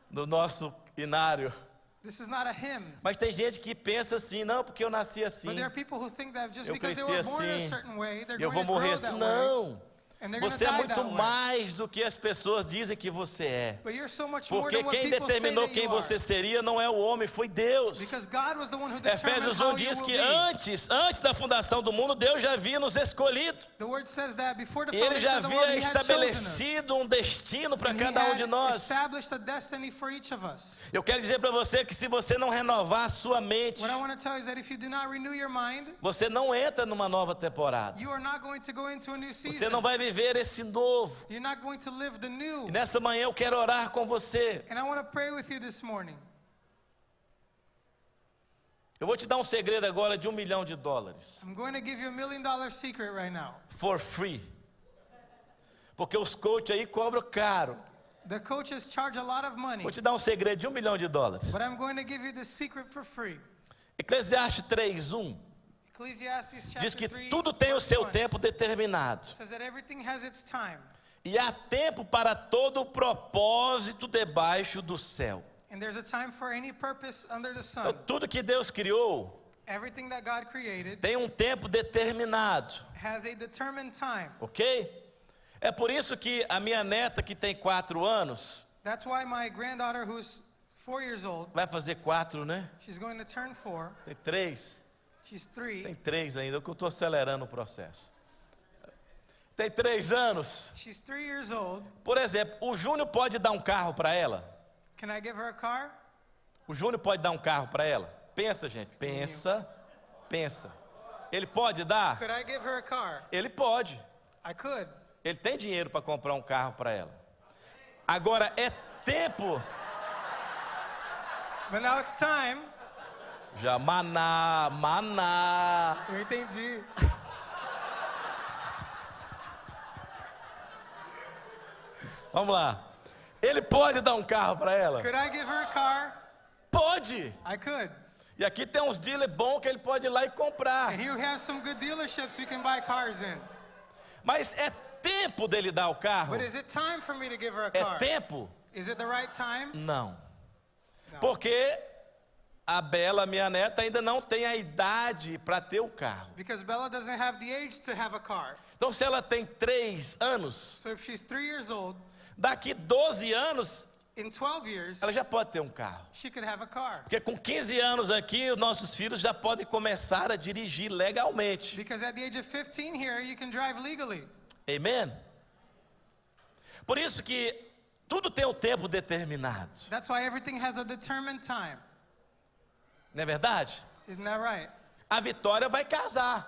Speaker 2: No nosso inário.
Speaker 1: This is not a hymn.
Speaker 2: Mas tem gente que pensa assim, não, porque eu nasci
Speaker 1: But
Speaker 2: assim.
Speaker 1: there are people who think that just
Speaker 2: Eu
Speaker 1: because they
Speaker 2: cresci
Speaker 1: were born a
Speaker 2: assim.
Speaker 1: certain way, they're
Speaker 2: Eu
Speaker 1: going
Speaker 2: vou
Speaker 1: to
Speaker 2: morrer
Speaker 1: grow
Speaker 2: assim.
Speaker 1: that way.
Speaker 2: Não.
Speaker 1: And they're going to
Speaker 2: Você é
Speaker 1: die
Speaker 2: muito
Speaker 1: that way.
Speaker 2: mais do que as pessoas dizem que você é.
Speaker 1: But you're so much more
Speaker 2: Porque
Speaker 1: than what
Speaker 2: quem
Speaker 1: people say
Speaker 2: determinou
Speaker 1: that
Speaker 2: quem
Speaker 1: you
Speaker 2: você
Speaker 1: are.
Speaker 2: seria não é o homem, foi Deus.
Speaker 1: Because God was the one who determined
Speaker 2: Efésios
Speaker 1: how
Speaker 2: 1
Speaker 1: you
Speaker 2: diz
Speaker 1: will
Speaker 2: que
Speaker 1: be.
Speaker 2: antes da fundação do mundo, Deus já havia nos escolhido.
Speaker 1: The word says that before the
Speaker 2: E Ele já
Speaker 1: foundation of the world,
Speaker 2: havia
Speaker 1: He had chosen us.
Speaker 2: estabelecido um destino para
Speaker 1: And He
Speaker 2: cada um
Speaker 1: had
Speaker 2: de nós.
Speaker 1: established a destiny for each of us.
Speaker 2: Eu quero dizer para você que se você não renovar a sua mente,
Speaker 1: What I want to tell you is that if you do not renew your mind,
Speaker 2: você não entra numa nova temporada.
Speaker 1: you are not going to go into a new
Speaker 2: Você
Speaker 1: season.
Speaker 2: não vai viver esse novo.
Speaker 1: You're not going to live the new.
Speaker 2: E nessa manhã eu quero orar com você.
Speaker 1: And I want to pray with you this morning.
Speaker 2: Eu vou te dar um segredo agora de $1 milhão.
Speaker 1: I'm going to give you $1 million secret right now.
Speaker 2: For free. Porque os coaches aí cobram caro.
Speaker 1: The coaches charge a lot of money,
Speaker 2: Vou te dar um segredo de $1 milhão.
Speaker 1: but I'm going to give you the secret for free.
Speaker 2: Eclesiastes 3:1
Speaker 1: Ecclesiastes
Speaker 2: diz
Speaker 1: chapter
Speaker 2: que
Speaker 1: 3
Speaker 2: tudo tem o
Speaker 1: verse
Speaker 2: seu
Speaker 1: 1
Speaker 2: tempo determinado.
Speaker 1: says that everything has its time.
Speaker 2: E há tempo para todo o propósito debaixo do céu.
Speaker 1: And there's a time for any purpose under the
Speaker 2: Então,
Speaker 1: sun.
Speaker 2: tudo que Deus criou
Speaker 1: Everything that God created
Speaker 2: tem um tempo determinado,
Speaker 1: has a determined time.
Speaker 2: ok? É por isso que a minha neta, que tem 4 anos,
Speaker 1: That's why my granddaughter, who's 4 years old,
Speaker 2: vai fazer 4, né?
Speaker 1: she's going to turn 4.
Speaker 2: Tem 3.
Speaker 1: She's 3.
Speaker 2: Tem 3 ainda, que eu estou acelerando o processo. Tem 3 anos.
Speaker 1: She's 3 years old.
Speaker 2: Por exemplo, o Júnior pode dar um carro para ela?
Speaker 1: Can I give her a car?
Speaker 2: O Júnior pode dar um carro para ela? Pensa, gente, pensa. Ele pode dar?
Speaker 1: Could I give her a car?
Speaker 2: Ele pode.
Speaker 1: I could.
Speaker 2: Ele tem dinheiro para comprar um carro para ela. Agora é tempo.
Speaker 1: But now it's time.
Speaker 2: Já maná.
Speaker 1: Eu entendi.
Speaker 2: Vamos lá. Ele pode dar um carro para ela?
Speaker 1: Could I give her a car?
Speaker 2: Pode.
Speaker 1: I could.
Speaker 2: E aqui tem uns dealers bons que ele pode ir lá e comprar.
Speaker 1: And here we have some good dealerships we can buy cars in.
Speaker 2: Mas é tempo dele dar o carro?
Speaker 1: But is it time for me to give her a
Speaker 2: É
Speaker 1: car?
Speaker 2: tempo?
Speaker 1: Is it the right time?
Speaker 2: Não.
Speaker 1: No.
Speaker 2: Porque a Bela, minha neta, ainda não tem a idade para ter o carro.
Speaker 1: Because Bella doesn't have the age to have a car.
Speaker 2: Então, se ela tem 3 anos,
Speaker 1: So if she's 3 years old,
Speaker 2: daqui 12 anos,
Speaker 1: in 12 years,
Speaker 2: ela já pode ter um carro.
Speaker 1: she could have a car.
Speaker 2: Porque com 15 anos aqui, os nossos filhos já podem começar a dirigir legalmente.
Speaker 1: Because at the age of 15 here, you can drive legally.
Speaker 2: Amen? Por isso que tudo tem o tempo determinado.
Speaker 1: That's why everything has a determined time.
Speaker 2: Não é verdade?
Speaker 1: Isn't that right?
Speaker 2: A Vitória vai casar.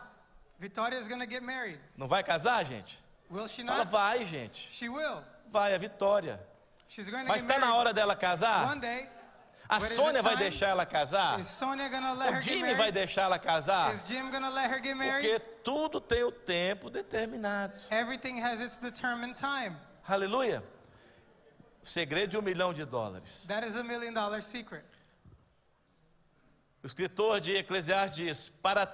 Speaker 1: Victoria is going to get married.
Speaker 2: Não vai casar, gente?
Speaker 1: Will she
Speaker 2: Fala,
Speaker 1: not?
Speaker 2: vai, gente.
Speaker 1: She will.
Speaker 2: Vai, a Vitória.
Speaker 1: She's going to
Speaker 2: Mas
Speaker 1: get
Speaker 2: está na
Speaker 1: married
Speaker 2: hora dela casar?
Speaker 1: one day.
Speaker 2: A
Speaker 1: But is
Speaker 2: Sônia
Speaker 1: it
Speaker 2: vai
Speaker 1: time?
Speaker 2: deixar ela casar?
Speaker 1: Is Sonia going to let
Speaker 2: O
Speaker 1: her get
Speaker 2: Jimmy vai
Speaker 1: married?
Speaker 2: deixar ela casar?
Speaker 1: Is Jim going to let her get married?
Speaker 2: Porque tudo tem o tempo determinado.
Speaker 1: Everything has its determined time.
Speaker 2: Aleluia. O segredo de $1 milhão.
Speaker 1: That is $1 million secret.
Speaker 2: O escritor de Eclesiastes diz: para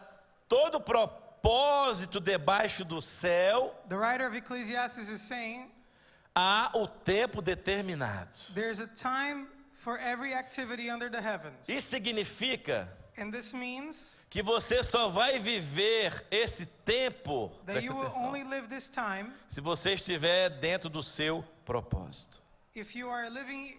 Speaker 2: todo propósito debaixo do céu,
Speaker 1: The writer of Ecclesiastes is saying
Speaker 2: há o tempo determinado.
Speaker 1: there's a time for every activity under the heavens.
Speaker 2: Isso significa
Speaker 1: And this means
Speaker 2: que você só vai viver esse tempo,
Speaker 1: that
Speaker 2: presta
Speaker 1: you will
Speaker 2: atenção,
Speaker 1: only live this time
Speaker 2: se você estiver dentro do seu propósito.
Speaker 1: if you are living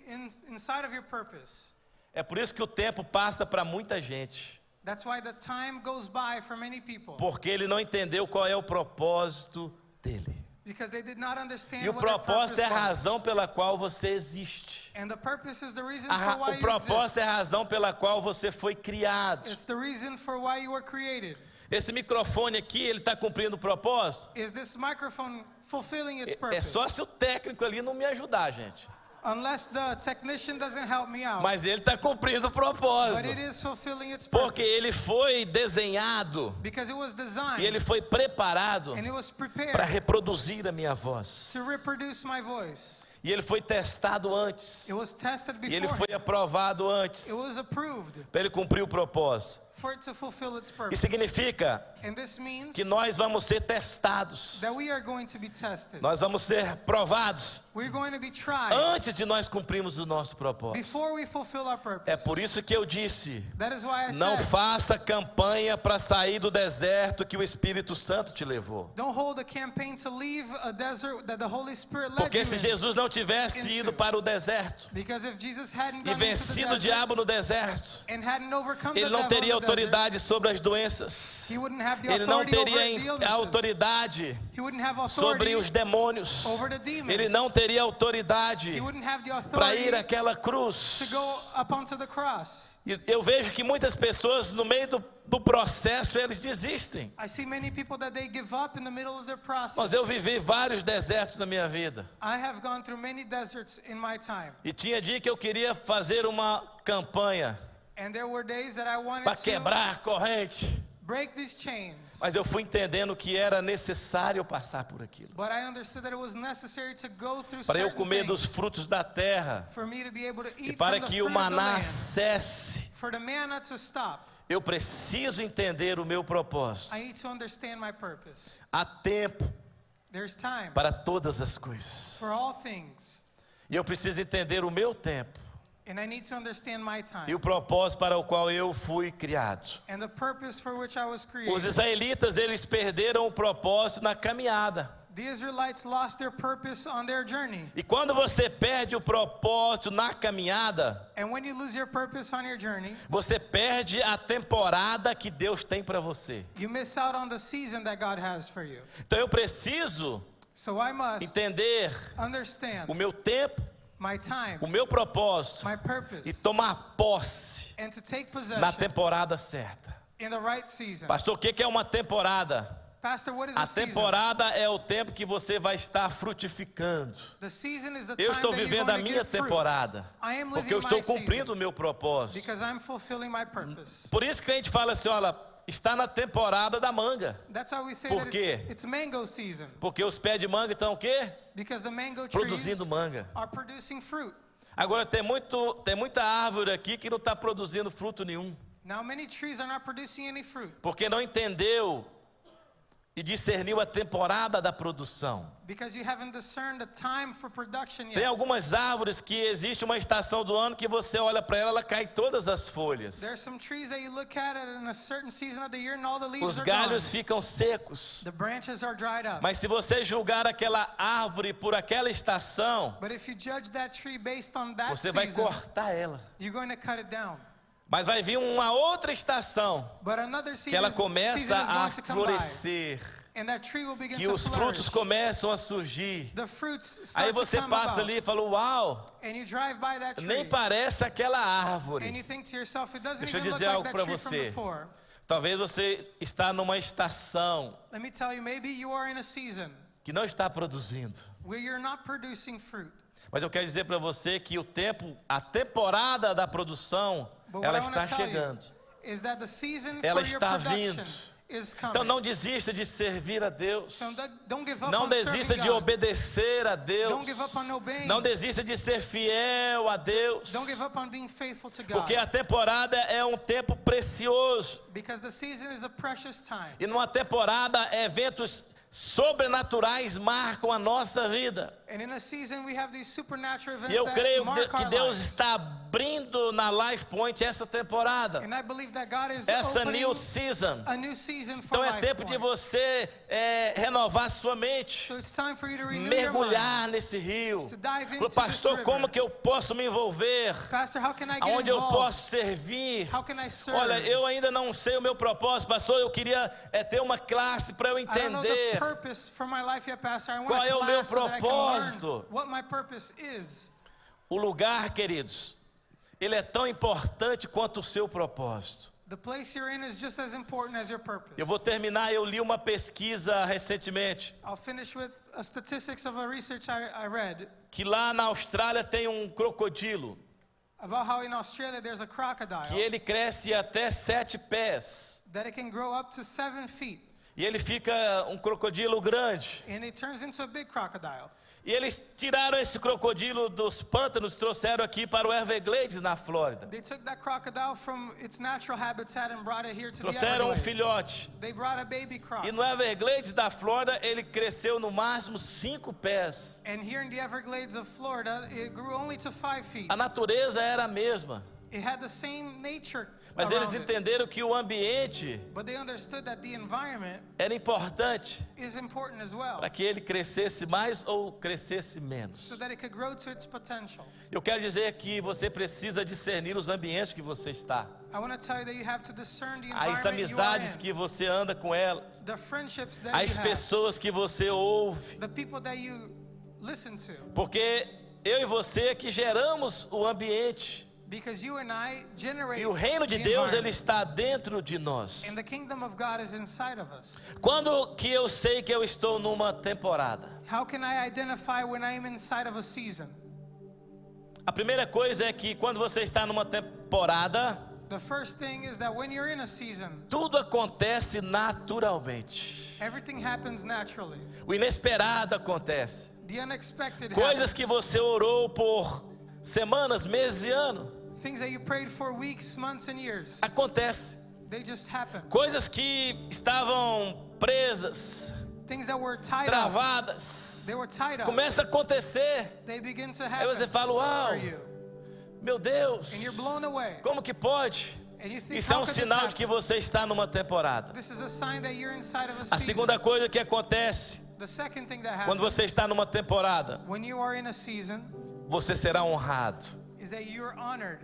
Speaker 1: inside of your purpose.
Speaker 2: É por isso que o tempo passa para muita gente,
Speaker 1: That's why the time goes by for many people.
Speaker 2: porque ele não entendeu qual é o propósito dele.
Speaker 1: Because they did not understand
Speaker 2: E o
Speaker 1: what their
Speaker 2: propósito
Speaker 1: purpose
Speaker 2: é a
Speaker 1: was.
Speaker 2: razão pela qual você existe.
Speaker 1: And the purpose is the reason for why
Speaker 2: O
Speaker 1: you
Speaker 2: propósito
Speaker 1: exist.
Speaker 2: é a razão pela qual você foi criado.
Speaker 1: It's the reason for why you were created.
Speaker 2: Esse microfone aqui, ele está cumprindo o propósito?
Speaker 1: Is this microphone fulfilling its
Speaker 2: É
Speaker 1: purpose?
Speaker 2: só se o técnico ali não me ajudar, gente.
Speaker 1: Unless the technician doesn't help me out.
Speaker 2: Mas ele está cumprindo o
Speaker 1: But
Speaker 2: propósito.
Speaker 1: it is fulfilling its
Speaker 2: Porque
Speaker 1: purpose.
Speaker 2: ele foi desenhado
Speaker 1: Because it was designed
Speaker 2: e ele foi preparado
Speaker 1: and it was
Speaker 2: para
Speaker 1: prepared
Speaker 2: reproduzir a minha voz.
Speaker 1: to reproduce my voice.
Speaker 2: E ele foi testado antes.
Speaker 1: It was tested
Speaker 2: E ele
Speaker 1: before.
Speaker 2: foi aprovado antes.
Speaker 1: It was approved
Speaker 2: Para ele cumprir o propósito.
Speaker 1: for it to fulfill its
Speaker 2: E
Speaker 1: purpose.
Speaker 2: significa
Speaker 1: And this means
Speaker 2: que nós vamos ser testados.
Speaker 1: that we are going to be tested.
Speaker 2: Nós vamos ser provados
Speaker 1: We're going to be tried
Speaker 2: antes de nós cumprirmos o nosso propósito.
Speaker 1: before we fulfill our purpose.
Speaker 2: É por isso que eu disse:
Speaker 1: That is why I
Speaker 2: não
Speaker 1: said,
Speaker 2: faça campanha para sair do deserto que o Espírito Santo te levou.
Speaker 1: don't hold a campaign to leave a desert that the Holy Spirit led
Speaker 2: Porque
Speaker 1: you
Speaker 2: se
Speaker 1: in.
Speaker 2: Jesus não tivesse ido para o deserto
Speaker 1: Because if Jesus hadn't
Speaker 2: e
Speaker 1: gone into the
Speaker 2: vencido o
Speaker 1: desert
Speaker 2: diabo no deserto,
Speaker 1: and hadn't overcome the
Speaker 2: ele não
Speaker 1: devil
Speaker 2: teria
Speaker 1: in the desert,
Speaker 2: autoridade sobre as doenças.
Speaker 1: he wouldn't have the
Speaker 2: Ele não
Speaker 1: authority over
Speaker 2: teria
Speaker 1: the illnesses.
Speaker 2: a autoridade
Speaker 1: He wouldn't have
Speaker 2: sobre
Speaker 1: authority
Speaker 2: os demônios.
Speaker 1: over the demons.
Speaker 2: Ele não teria autoridade
Speaker 1: He wouldn't have the
Speaker 2: para ir
Speaker 1: authority
Speaker 2: àquela
Speaker 1: to
Speaker 2: cruz.
Speaker 1: go up onto the cross.
Speaker 2: E eu vejo que muitas pessoas no meio do processo eles desistem.
Speaker 1: I see many people that they give up in the middle of their process.
Speaker 2: Mas eu vivi vários desertos na minha vida.
Speaker 1: I have gone through many deserts in my time.
Speaker 2: E tinha dia que eu queria fazer uma campanha
Speaker 1: And there were days that I wanted
Speaker 2: para
Speaker 1: to
Speaker 2: quebrar a corrente.
Speaker 1: break these chains.
Speaker 2: Mas eu fui entendendo que era necessário passar por aquilo.
Speaker 1: But I understood that it was necessary to go through
Speaker 2: Para eu
Speaker 1: certain
Speaker 2: comer dos
Speaker 1: things
Speaker 2: frutos da terra.
Speaker 1: for me to be able to
Speaker 2: E
Speaker 1: eat
Speaker 2: para
Speaker 1: from the
Speaker 2: que o
Speaker 1: fruit of the
Speaker 2: maná
Speaker 1: land.
Speaker 2: cesse.
Speaker 1: For the manna to stop,
Speaker 2: Eu preciso entender o meu propósito.
Speaker 1: I need to understand my purpose.
Speaker 2: Há tempo
Speaker 1: There's time
Speaker 2: para todas as coisas.
Speaker 1: for all things.
Speaker 2: E eu preciso entender o meu tempo.
Speaker 1: And I need to understand my time.
Speaker 2: E o propósito para o qual eu fui criado.
Speaker 1: And the purpose for which I was
Speaker 2: Os
Speaker 1: created.
Speaker 2: israelitas, eles perderam o propósito na caminhada.
Speaker 1: The Israelites lost their purpose on their journey.
Speaker 2: E quando você perde o propósito na caminhada,
Speaker 1: And when you lose your purpose on your journey,
Speaker 2: você perde a temporada que Deus tem para você.
Speaker 1: you miss out on the season that God has for you.
Speaker 2: Então eu preciso
Speaker 1: So I must
Speaker 2: entender
Speaker 1: understand
Speaker 2: o meu tempo,
Speaker 1: my time,
Speaker 2: o meu propósito
Speaker 1: my purpose,
Speaker 2: e tomar posse
Speaker 1: and to take
Speaker 2: na
Speaker 1: possession
Speaker 2: temporada certa.
Speaker 1: in the right season.
Speaker 2: Pastor, o que é uma temporada?
Speaker 1: Pastor, what is
Speaker 2: A
Speaker 1: a season?
Speaker 2: temporada é o tempo que você vai estar frutificando.
Speaker 1: The season is the
Speaker 2: Eu
Speaker 1: time
Speaker 2: estou
Speaker 1: that you're
Speaker 2: vivendo a
Speaker 1: going to
Speaker 2: minha
Speaker 1: give fruit.
Speaker 2: temporada,
Speaker 1: I am
Speaker 2: porque eu
Speaker 1: living
Speaker 2: estou
Speaker 1: my
Speaker 2: cumprindo
Speaker 1: season
Speaker 2: o meu propósito.
Speaker 1: because I'm fulfilling my purpose.
Speaker 2: Por isso que a gente fala assim, olha, está na temporada da manga.
Speaker 1: That's why we say
Speaker 2: Por
Speaker 1: that
Speaker 2: quê?
Speaker 1: it's mango season.
Speaker 2: Porque os pés de manga estão o quê?
Speaker 1: Because the mango trees
Speaker 2: Produzindo manga.
Speaker 1: are producing fruit.
Speaker 2: Agora tem muita árvore aqui que não está produzindo fruto nenhum.
Speaker 1: Now many trees are not producing any fruit
Speaker 2: Porque não entendeu e discerniu a temporada da produção.
Speaker 1: because you haven't discerned the time for production
Speaker 2: Tem
Speaker 1: yet.
Speaker 2: algumas árvores que existe uma estação do ano que você olha para ela cai todas as folhas.
Speaker 1: There are some trees that you look at it in a certain season of the year and all the leaves
Speaker 2: Os
Speaker 1: are
Speaker 2: galhos
Speaker 1: gone.
Speaker 2: ficam secos.
Speaker 1: The branches are dried up.
Speaker 2: Mas se você julgar aquela árvore por aquela estação,
Speaker 1: But if you judge that tree based on that
Speaker 2: você vai
Speaker 1: season,
Speaker 2: cortar ela.
Speaker 1: you're going to cut it down.
Speaker 2: Mas vai vir uma outra estação
Speaker 1: But another
Speaker 2: que ela
Speaker 1: season
Speaker 2: começa
Speaker 1: is
Speaker 2: a
Speaker 1: going to come by,
Speaker 2: florescer,
Speaker 1: and that tree will begin
Speaker 2: que
Speaker 1: to
Speaker 2: os frutos
Speaker 1: flourish.
Speaker 2: começam a surgir.
Speaker 1: The fruits
Speaker 2: Aí
Speaker 1: start to
Speaker 2: você
Speaker 1: come
Speaker 2: passa
Speaker 1: about,
Speaker 2: ali e fala, uau,
Speaker 1: and you drive by that tree,
Speaker 2: nem parece aquela
Speaker 1: and
Speaker 2: árvore.
Speaker 1: you think to yourself, it doesn't
Speaker 2: Deixa eu
Speaker 1: even look
Speaker 2: dizer
Speaker 1: like
Speaker 2: algo
Speaker 1: that
Speaker 2: para
Speaker 1: tree from
Speaker 2: você.
Speaker 1: before.
Speaker 2: Talvez você está numa estação
Speaker 1: Let me tell you, maybe you are in a season
Speaker 2: que não está produzindo.
Speaker 1: where you're not producing fruit.
Speaker 2: Mas eu quero dizer para você que o tempo, a temporada da produção,
Speaker 1: But what
Speaker 2: ela
Speaker 1: I wanna
Speaker 2: está
Speaker 1: tell you
Speaker 2: chegando.
Speaker 1: is that the season
Speaker 2: Ela
Speaker 1: for your
Speaker 2: está
Speaker 1: production
Speaker 2: vindo.
Speaker 1: is coming.
Speaker 2: Então não desista de servir a Deus.
Speaker 1: So don't give up
Speaker 2: Não
Speaker 1: on
Speaker 2: desista
Speaker 1: serving
Speaker 2: de
Speaker 1: God.
Speaker 2: obedecer a Deus.
Speaker 1: Don't give up on obeying.
Speaker 2: Não desista de ser fiel a Deus.
Speaker 1: Don't give up on being faithful to God.
Speaker 2: Porque a temporada é um tempo precioso.
Speaker 1: Because the season is a precious time.
Speaker 2: E numa temporada, eventos sobrenaturais marcam a nossa vida.
Speaker 1: And in a season we have these supernatural
Speaker 2: E
Speaker 1: events
Speaker 2: eu
Speaker 1: that
Speaker 2: creio
Speaker 1: mark
Speaker 2: que
Speaker 1: our
Speaker 2: Deus
Speaker 1: lives.
Speaker 2: está abrindo na Life Point essa temporada,
Speaker 1: And I believe that God is
Speaker 2: essa
Speaker 1: opening
Speaker 2: new season.
Speaker 1: a new season for
Speaker 2: Então é
Speaker 1: Life
Speaker 2: tempo de
Speaker 1: Point.
Speaker 2: você renovar sua mente,
Speaker 1: So it's time for you to renew your
Speaker 2: mergulhar nesse rio.
Speaker 1: To dive
Speaker 2: Falou,
Speaker 1: into this
Speaker 2: pastor,
Speaker 1: river.
Speaker 2: como que eu posso me envolver?
Speaker 1: mind. Pastor, how can I get
Speaker 2: Aonde eu
Speaker 1: involved?
Speaker 2: posso servir?
Speaker 1: How can I serve?
Speaker 2: Olha, eu ainda não sei o meu propósito, pastor. Eu queria ter uma classe para eu
Speaker 1: I don't know the
Speaker 2: entender
Speaker 1: purpose for my life yet, Pastor. I want
Speaker 2: qual
Speaker 1: a
Speaker 2: é o meu
Speaker 1: class so that I can
Speaker 2: propósito.
Speaker 1: learn what my purpose is.
Speaker 2: o lugar, queridos. Ele é tão importante quanto o seu propósito.
Speaker 1: The place you're in is just as important as your purpose.
Speaker 2: Eu vou terminar, eu li uma pesquisa recentemente,
Speaker 1: I'll finish with a statistics of a research I read
Speaker 2: que lá na Austrália tem um crocodilo,
Speaker 1: about how in Australia there's a crocodile
Speaker 2: que ele cresce até 7 pés.
Speaker 1: that it can grow up to 7 feet,
Speaker 2: E ele fica um crocodilo grande.
Speaker 1: and it turns into a big crocodile.
Speaker 2: E eles tiraram esse crocodilo dos pântanos, trouxeram aqui para o Everglades, na Flórida.
Speaker 1: They took that crocodile from its natural habitat and brought it here to the
Speaker 2: Trouxeram um
Speaker 1: Everglades.
Speaker 2: filhote.
Speaker 1: They brought a baby
Speaker 2: E
Speaker 1: croc.
Speaker 2: no Everglades da Flórida, ele cresceu no máximo 5 pés.
Speaker 1: And here in the Everglades of Florida, it grew only to 5 feet.
Speaker 2: A natureza era a mesma.
Speaker 1: It had the same nature
Speaker 2: Mas eles
Speaker 1: around it.
Speaker 2: entenderam que o ambiente
Speaker 1: But they understood that the environment
Speaker 2: era importante
Speaker 1: is important as well,
Speaker 2: para que ele crescesse mais ou crescesse menos.
Speaker 1: so that it could grow to its potential.
Speaker 2: Eu quero dizer que você precisa discernir os ambientes que você está,
Speaker 1: I want to tell you that you have to discern the
Speaker 2: as
Speaker 1: environment you are
Speaker 2: amizades
Speaker 1: in,
Speaker 2: que você anda com elas,
Speaker 1: the friendships that
Speaker 2: as
Speaker 1: you have,
Speaker 2: pessoas que você ouve,
Speaker 1: the people that you listen to.
Speaker 2: porque eu e você é que geramos o ambiente.
Speaker 1: Because you and I generate
Speaker 2: E o reino de
Speaker 1: the
Speaker 2: Deus, ele
Speaker 1: environment.
Speaker 2: está dentro de nós.
Speaker 1: And the kingdom of God is inside of us.
Speaker 2: Quando que eu sei que eu estou numa temporada?
Speaker 1: How can I identify when I am inside of a season?
Speaker 2: A primeira coisa é que quando você está numa temporada,
Speaker 1: The first thing is that when you're in a season,
Speaker 2: tudo acontece naturalmente.
Speaker 1: everything happens naturally.
Speaker 2: O inesperado acontece.
Speaker 1: The unexpected
Speaker 2: Coisas que
Speaker 1: happens.
Speaker 2: você orou por semanas, meses e anos,
Speaker 1: Things that you prayed for weeks, months, and years.
Speaker 2: acontece.
Speaker 1: They just happen.
Speaker 2: Coisas que estavam presas,
Speaker 1: Things that were tied up.
Speaker 2: travadas,
Speaker 1: They were tied up.
Speaker 2: começa a acontecer.
Speaker 1: They begin to
Speaker 2: Aí
Speaker 1: happen
Speaker 2: você fala, uau,
Speaker 1: for you.
Speaker 2: meu Deus,
Speaker 1: And you're blown away.
Speaker 2: como que pode?
Speaker 1: And you think,
Speaker 2: Isso é
Speaker 1: how
Speaker 2: um
Speaker 1: could this
Speaker 2: sinal de
Speaker 1: happen?
Speaker 2: que você está numa temporada.
Speaker 1: This is a sign that you're inside of a
Speaker 2: A
Speaker 1: season.
Speaker 2: segunda coisa que acontece
Speaker 1: The second thing that
Speaker 2: quando
Speaker 1: happens
Speaker 2: você está numa temporada,
Speaker 1: when you are in a season
Speaker 2: você será honrado.
Speaker 1: is that you're honored.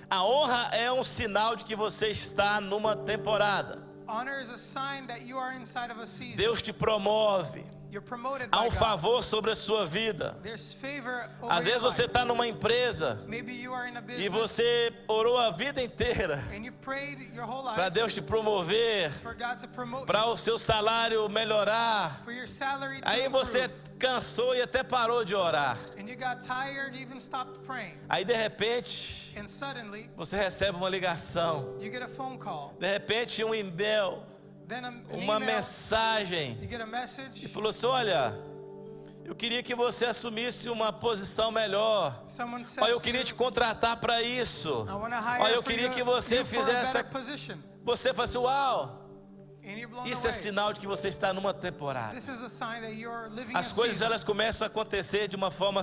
Speaker 2: A honra é um sinal de que você está numa temporada.
Speaker 1: Honor is a sign that you are inside of a season.
Speaker 2: Deus te promove.
Speaker 1: You're promoted
Speaker 2: Há
Speaker 1: by
Speaker 2: um
Speaker 1: God.
Speaker 2: favor sobre a sua vida.
Speaker 1: There's favor over
Speaker 2: Às vezes
Speaker 1: your
Speaker 2: você
Speaker 1: life.
Speaker 2: está numa empresa
Speaker 1: Maybe you are in a business
Speaker 2: e você orou a vida inteira
Speaker 1: and you prayed your whole life
Speaker 2: para Deus te promover,
Speaker 1: for God to promote
Speaker 2: para
Speaker 1: you,
Speaker 2: o seu salário melhorar.
Speaker 1: for your salary to
Speaker 2: Aí
Speaker 1: improve.
Speaker 2: você cansou e até parou de orar.
Speaker 1: And you got tired, even stopped praying.
Speaker 2: Aí de repente
Speaker 1: And suddenly,
Speaker 2: você recebe uma ligação,
Speaker 1: you get a phone call.
Speaker 2: de repente um e-mail,
Speaker 1: Then an
Speaker 2: uma
Speaker 1: email.
Speaker 2: mensagem.
Speaker 1: You get a message.
Speaker 2: E falou assim: olha, eu queria que você assumisse uma posição melhor.
Speaker 1: Someone says
Speaker 2: Olha, eu
Speaker 1: to
Speaker 2: queria
Speaker 1: you,
Speaker 2: te contratar para isso.
Speaker 1: I want to hire
Speaker 2: Olha, eu
Speaker 1: for
Speaker 2: queria
Speaker 1: you,
Speaker 2: que você
Speaker 1: you for a
Speaker 2: fizesse.
Speaker 1: better position.
Speaker 2: Você fala assim: uau,
Speaker 1: And you're blown
Speaker 2: isso é
Speaker 1: away.
Speaker 2: sinal de que você está numa temporada.
Speaker 1: This is a sign that you're living
Speaker 2: As
Speaker 1: a
Speaker 2: coisas
Speaker 1: season.
Speaker 2: elas começam a acontecer de uma forma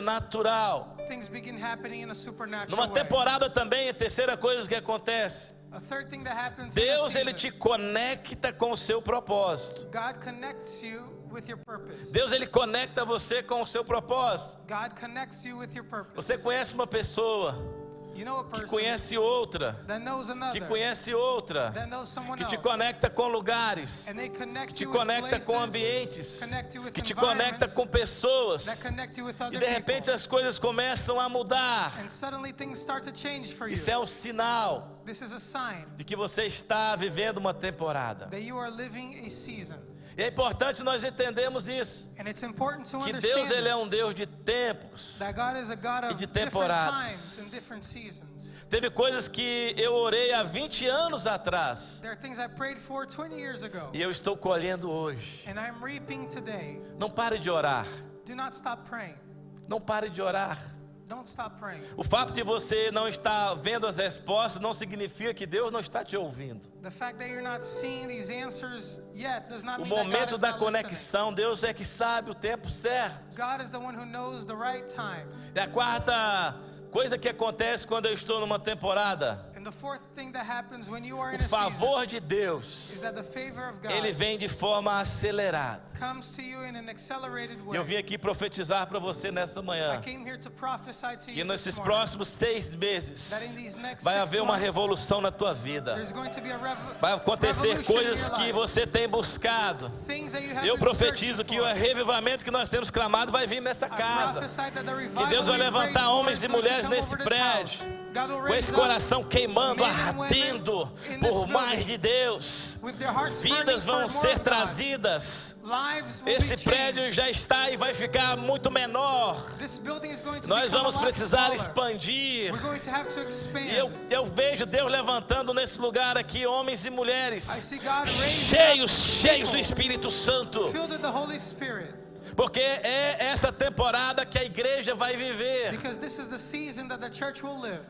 Speaker 2: sobrenatural.
Speaker 1: Things begin happening in a supernatural
Speaker 2: Numa
Speaker 1: way.
Speaker 2: temporada também, a terceira coisa que acontece,
Speaker 1: A third thing that happens in a
Speaker 2: Deus
Speaker 1: season,
Speaker 2: ele te conecta com o seu propósito.
Speaker 1: God connects you with your purpose.
Speaker 2: Deus ele conecta você com o seu propósito.
Speaker 1: God connects you with your purpose.
Speaker 2: Você conhece uma pessoa
Speaker 1: You know a
Speaker 2: que
Speaker 1: person
Speaker 2: conhece outra,
Speaker 1: that knows another,
Speaker 2: que conhece outra,
Speaker 1: that knows someone
Speaker 2: que te
Speaker 1: else,
Speaker 2: conecta com lugares,
Speaker 1: and they connect
Speaker 2: que te
Speaker 1: you with
Speaker 2: conecta
Speaker 1: places,
Speaker 2: com ambientes,
Speaker 1: connect you with
Speaker 2: que te conecta
Speaker 1: environments,
Speaker 2: com pessoas.
Speaker 1: that connect you with
Speaker 2: E
Speaker 1: other
Speaker 2: de repente
Speaker 1: people.
Speaker 2: as coisas começam a mudar.
Speaker 1: And suddenly things start to change for you.
Speaker 2: Isso é um sinal
Speaker 1: This is a sign
Speaker 2: de que você está vivendo uma temporada.
Speaker 1: that you are living a season.
Speaker 2: E é importante nós entendermos isso,
Speaker 1: And it's important to
Speaker 2: que
Speaker 1: understand
Speaker 2: Deus ele é um
Speaker 1: this,
Speaker 2: Deus de tempos.
Speaker 1: that God is a God
Speaker 2: e
Speaker 1: of
Speaker 2: de
Speaker 1: different
Speaker 2: temporadas.
Speaker 1: times and different seasons.
Speaker 2: Teve coisas que eu orei há 20 anos atrás
Speaker 1: There are things I prayed for 20 years ago,
Speaker 2: e eu estou colhendo hoje.
Speaker 1: and I'm reaping today.
Speaker 2: Não pare de orar.
Speaker 1: Do not stop praying.
Speaker 2: Não pare de orar.
Speaker 1: Don't stop praying.
Speaker 2: O fato de você não estar vendo as respostas não significa que Deus não está te ouvindo.
Speaker 1: The fact that you're not seeing these answers yet does not
Speaker 2: O
Speaker 1: mean that God
Speaker 2: momento
Speaker 1: is
Speaker 2: da
Speaker 1: not listening.
Speaker 2: conexão, Deus é que sabe o tempo certo.
Speaker 1: God is the one who knows the right time.
Speaker 2: E a quarta Coisa que acontece quando eu estou numa temporada.
Speaker 1: And the fourth thing that happens when you are in
Speaker 2: O
Speaker 1: a season
Speaker 2: favor de Deus,
Speaker 1: is that the favor of God
Speaker 2: ele vem de forma acelerada.
Speaker 1: comes to you in an accelerated way.
Speaker 2: Eu vim aqui profetizar para você nessa
Speaker 1: I
Speaker 2: manhã
Speaker 1: came here to prophesy to
Speaker 2: que
Speaker 1: you
Speaker 2: nesses
Speaker 1: this morning
Speaker 2: próximos 6
Speaker 1: that in
Speaker 2: meses
Speaker 1: these next
Speaker 2: vai
Speaker 1: 6
Speaker 2: haver uma
Speaker 1: months,
Speaker 2: revolução na tua vida.
Speaker 1: there's going to be a
Speaker 2: Vai acontecer
Speaker 1: revolution in
Speaker 2: coisas
Speaker 1: your
Speaker 2: que
Speaker 1: life.
Speaker 2: você tem buscado.
Speaker 1: Things that you have
Speaker 2: Eu
Speaker 1: been
Speaker 2: profetizo
Speaker 1: searching
Speaker 2: que o
Speaker 1: for.
Speaker 2: revivamento que nós temos clamado vai vir nessa
Speaker 1: I
Speaker 2: casa.
Speaker 1: prophesy that the
Speaker 2: Que
Speaker 1: revival
Speaker 2: Deus vai
Speaker 1: we prayed
Speaker 2: levantar
Speaker 1: for
Speaker 2: homens
Speaker 1: is
Speaker 2: e
Speaker 1: going to
Speaker 2: mulheres
Speaker 1: come
Speaker 2: nesse
Speaker 1: over this house.
Speaker 2: prédio,
Speaker 1: God will
Speaker 2: com
Speaker 1: raise
Speaker 2: esse
Speaker 1: up
Speaker 2: coração queimando,
Speaker 1: men and women
Speaker 2: ardendo
Speaker 1: in this
Speaker 2: por mais
Speaker 1: building
Speaker 2: de Deus.
Speaker 1: with their hearts
Speaker 2: Vidas
Speaker 1: burning
Speaker 2: vão
Speaker 1: for more
Speaker 2: ser
Speaker 1: of God.
Speaker 2: trazidas.
Speaker 1: Lives will
Speaker 2: Esse
Speaker 1: be
Speaker 2: prédio
Speaker 1: changed.
Speaker 2: já está e vai ficar muito menor.
Speaker 1: This building is going to
Speaker 2: Nós
Speaker 1: become
Speaker 2: vamos
Speaker 1: a lot
Speaker 2: precisar
Speaker 1: smaller.
Speaker 2: expandir.
Speaker 1: We're going to have to expand.
Speaker 2: E eu vejo Deus levantando nesse lugar aqui homens e
Speaker 1: I
Speaker 2: mulheres
Speaker 1: see God raising
Speaker 2: cheios
Speaker 1: up
Speaker 2: do Espírito Santo.
Speaker 1: filled with the Holy Spirit,
Speaker 2: Porque é essa temporada que a igreja vai viver.
Speaker 1: because this is the season that the church will live.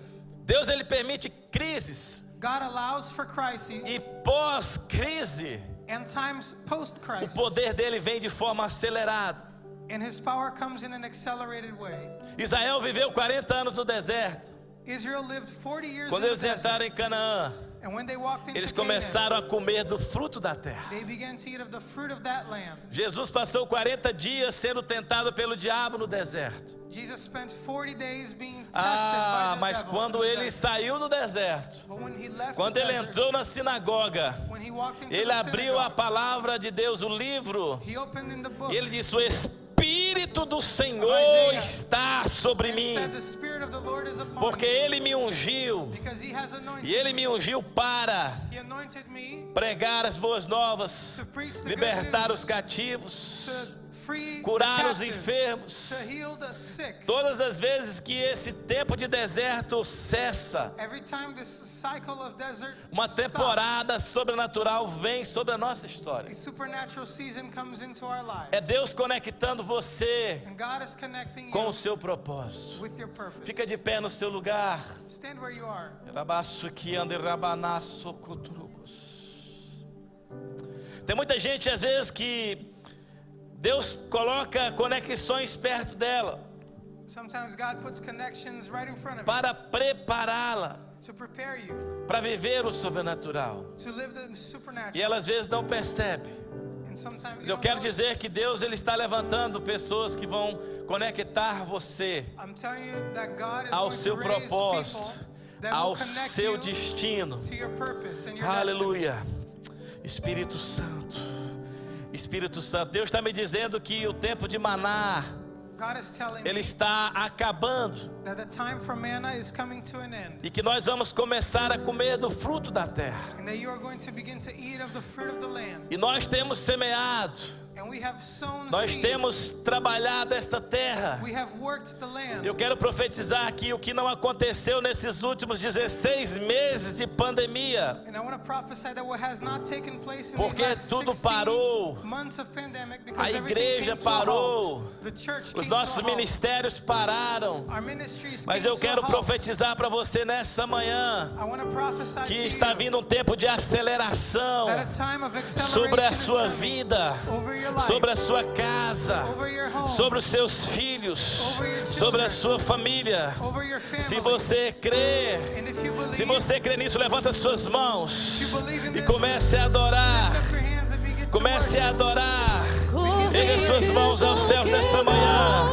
Speaker 2: Deus, ele permite crises
Speaker 1: God allows for crises,
Speaker 2: e pós-crise
Speaker 1: and times
Speaker 2: o
Speaker 1: post-crisis,
Speaker 2: poder dele vem de forma acelerada.
Speaker 1: and His power comes in an accelerated way.
Speaker 2: Israel viveu 40 anos no deserto.
Speaker 1: Israel lived 40 years
Speaker 2: Quando
Speaker 1: in the
Speaker 2: eles
Speaker 1: desert,
Speaker 2: entraram em Canaã,
Speaker 1: and when they walked into
Speaker 2: eles
Speaker 1: Canaan,
Speaker 2: começaram a comer do fruto da terra.
Speaker 1: they began to eat of the fruit of that land.
Speaker 2: Jesus passou 40 dias sendo tentado pelo diabo no deserto.
Speaker 1: Jesus spent 40 days being tested by the
Speaker 2: Mas
Speaker 1: devil
Speaker 2: quando
Speaker 1: in the
Speaker 2: ele
Speaker 1: desert.
Speaker 2: saiu do deserto,
Speaker 1: But when he left
Speaker 2: quando
Speaker 1: the
Speaker 2: ele
Speaker 1: desert,
Speaker 2: entrou na sinagoga,
Speaker 1: when he walked into
Speaker 2: ele
Speaker 1: the
Speaker 2: abriu a
Speaker 1: synagogue,
Speaker 2: palavra de Deus, o livro,
Speaker 1: he opened in the book
Speaker 2: e ele disse: o Espírito do Senhor
Speaker 1: Isaiah,
Speaker 2: está sobre
Speaker 1: and
Speaker 2: mim,
Speaker 1: said, "The Spirit of the Lord is upon
Speaker 2: porque
Speaker 1: me,
Speaker 2: ele me ungiu,
Speaker 1: because He has anointed
Speaker 2: e ele
Speaker 1: me.
Speaker 2: me ungiu para
Speaker 1: He anointed me
Speaker 2: pregar as boas novas,
Speaker 1: to preach the
Speaker 2: libertar
Speaker 1: good
Speaker 2: os
Speaker 1: news,
Speaker 2: cativos,
Speaker 1: to free
Speaker 2: curar
Speaker 1: the
Speaker 2: os
Speaker 1: captive,
Speaker 2: enfermos.
Speaker 1: to heal the sick."
Speaker 2: Todas as vezes que esse tempo de deserto cessa,
Speaker 1: Every time this cycle of desert
Speaker 2: uma
Speaker 1: stops,
Speaker 2: temporada sobrenatural vem sobre a nossa história.
Speaker 1: a supernatural season comes into our lives.
Speaker 2: É Deus conectando você
Speaker 1: And God is connecting
Speaker 2: com
Speaker 1: you
Speaker 2: o seu propósito.
Speaker 1: with your purpose.
Speaker 2: Fica de pé no seu lugar.
Speaker 1: Stand where you are. Tem
Speaker 2: muita gente às vezes que Deus coloca conexões perto dela
Speaker 1: Sometimes God puts connections right in front of you
Speaker 2: para prepará-la
Speaker 1: to prepare you
Speaker 2: para viver o sobrenatural.
Speaker 1: to live the supernatural.
Speaker 2: E ela às vezes não percebe.
Speaker 1: And sometimes you
Speaker 2: Eu
Speaker 1: don't
Speaker 2: quero
Speaker 1: notice.
Speaker 2: dizer que Deus ele está levantando pessoas que vão conectar você
Speaker 1: I'm telling you that God is
Speaker 2: ao
Speaker 1: going
Speaker 2: seu
Speaker 1: to raise
Speaker 2: propósito,
Speaker 1: people that
Speaker 2: ao
Speaker 1: will connect
Speaker 2: seu
Speaker 1: you
Speaker 2: destino.
Speaker 1: to your purpose and your
Speaker 2: Aleluia. Espírito Santo. Espírito Santo. Deus está me dizendo que o tempo de maná,
Speaker 1: destiny. God is telling
Speaker 2: ele
Speaker 1: me
Speaker 2: está acabando.
Speaker 1: that the time for manna is coming to an end,
Speaker 2: E que nós vamos começar a comer do fruto da terra.
Speaker 1: and that you are going to begin to eat of the fruit of the land.
Speaker 2: E nós temos semeado.
Speaker 1: And we have sown
Speaker 2: Nós
Speaker 1: seeds.
Speaker 2: temos trabalhado esta terra.
Speaker 1: We have worked the land.
Speaker 2: Eu quero profetizar aqui o que não aconteceu nesses últimos 16 meses de pandemia.
Speaker 1: And I want to prophesy that what has not taken place in
Speaker 2: Porque
Speaker 1: these last
Speaker 2: tudo
Speaker 1: 16
Speaker 2: parou.
Speaker 1: months of pandemic, because
Speaker 2: A
Speaker 1: everything
Speaker 2: igreja
Speaker 1: came to a halt.
Speaker 2: parou.
Speaker 1: The church
Speaker 2: Os
Speaker 1: came
Speaker 2: nossos
Speaker 1: to a halt.
Speaker 2: ministérios pararam.
Speaker 1: Our ministries
Speaker 2: Mas
Speaker 1: came
Speaker 2: eu
Speaker 1: to
Speaker 2: quero
Speaker 1: a halt.
Speaker 2: profetizar para você nessa manhã
Speaker 1: I want to prophesy
Speaker 2: que
Speaker 1: to
Speaker 2: está
Speaker 1: you
Speaker 2: vindo um tempo de aceleração
Speaker 1: that a time of
Speaker 2: sobre a
Speaker 1: acceleration is
Speaker 2: sua
Speaker 1: coming
Speaker 2: vida,
Speaker 1: over your life,
Speaker 2: sobre a sua casa,
Speaker 1: over your home,
Speaker 2: sobre os seus filhos,
Speaker 1: over your children,
Speaker 2: sobre a sua família.
Speaker 1: over your family.
Speaker 2: Se você crê,
Speaker 1: And if you believe,
Speaker 2: se você crê nisso, levanta as suas mãos
Speaker 1: if you believe in
Speaker 2: e
Speaker 1: this,
Speaker 2: comece a adorar.
Speaker 1: lift up your hands and begin to
Speaker 2: Comece
Speaker 1: worship.
Speaker 2: a adorar. Erga suas mãos aos céus nessa manhã.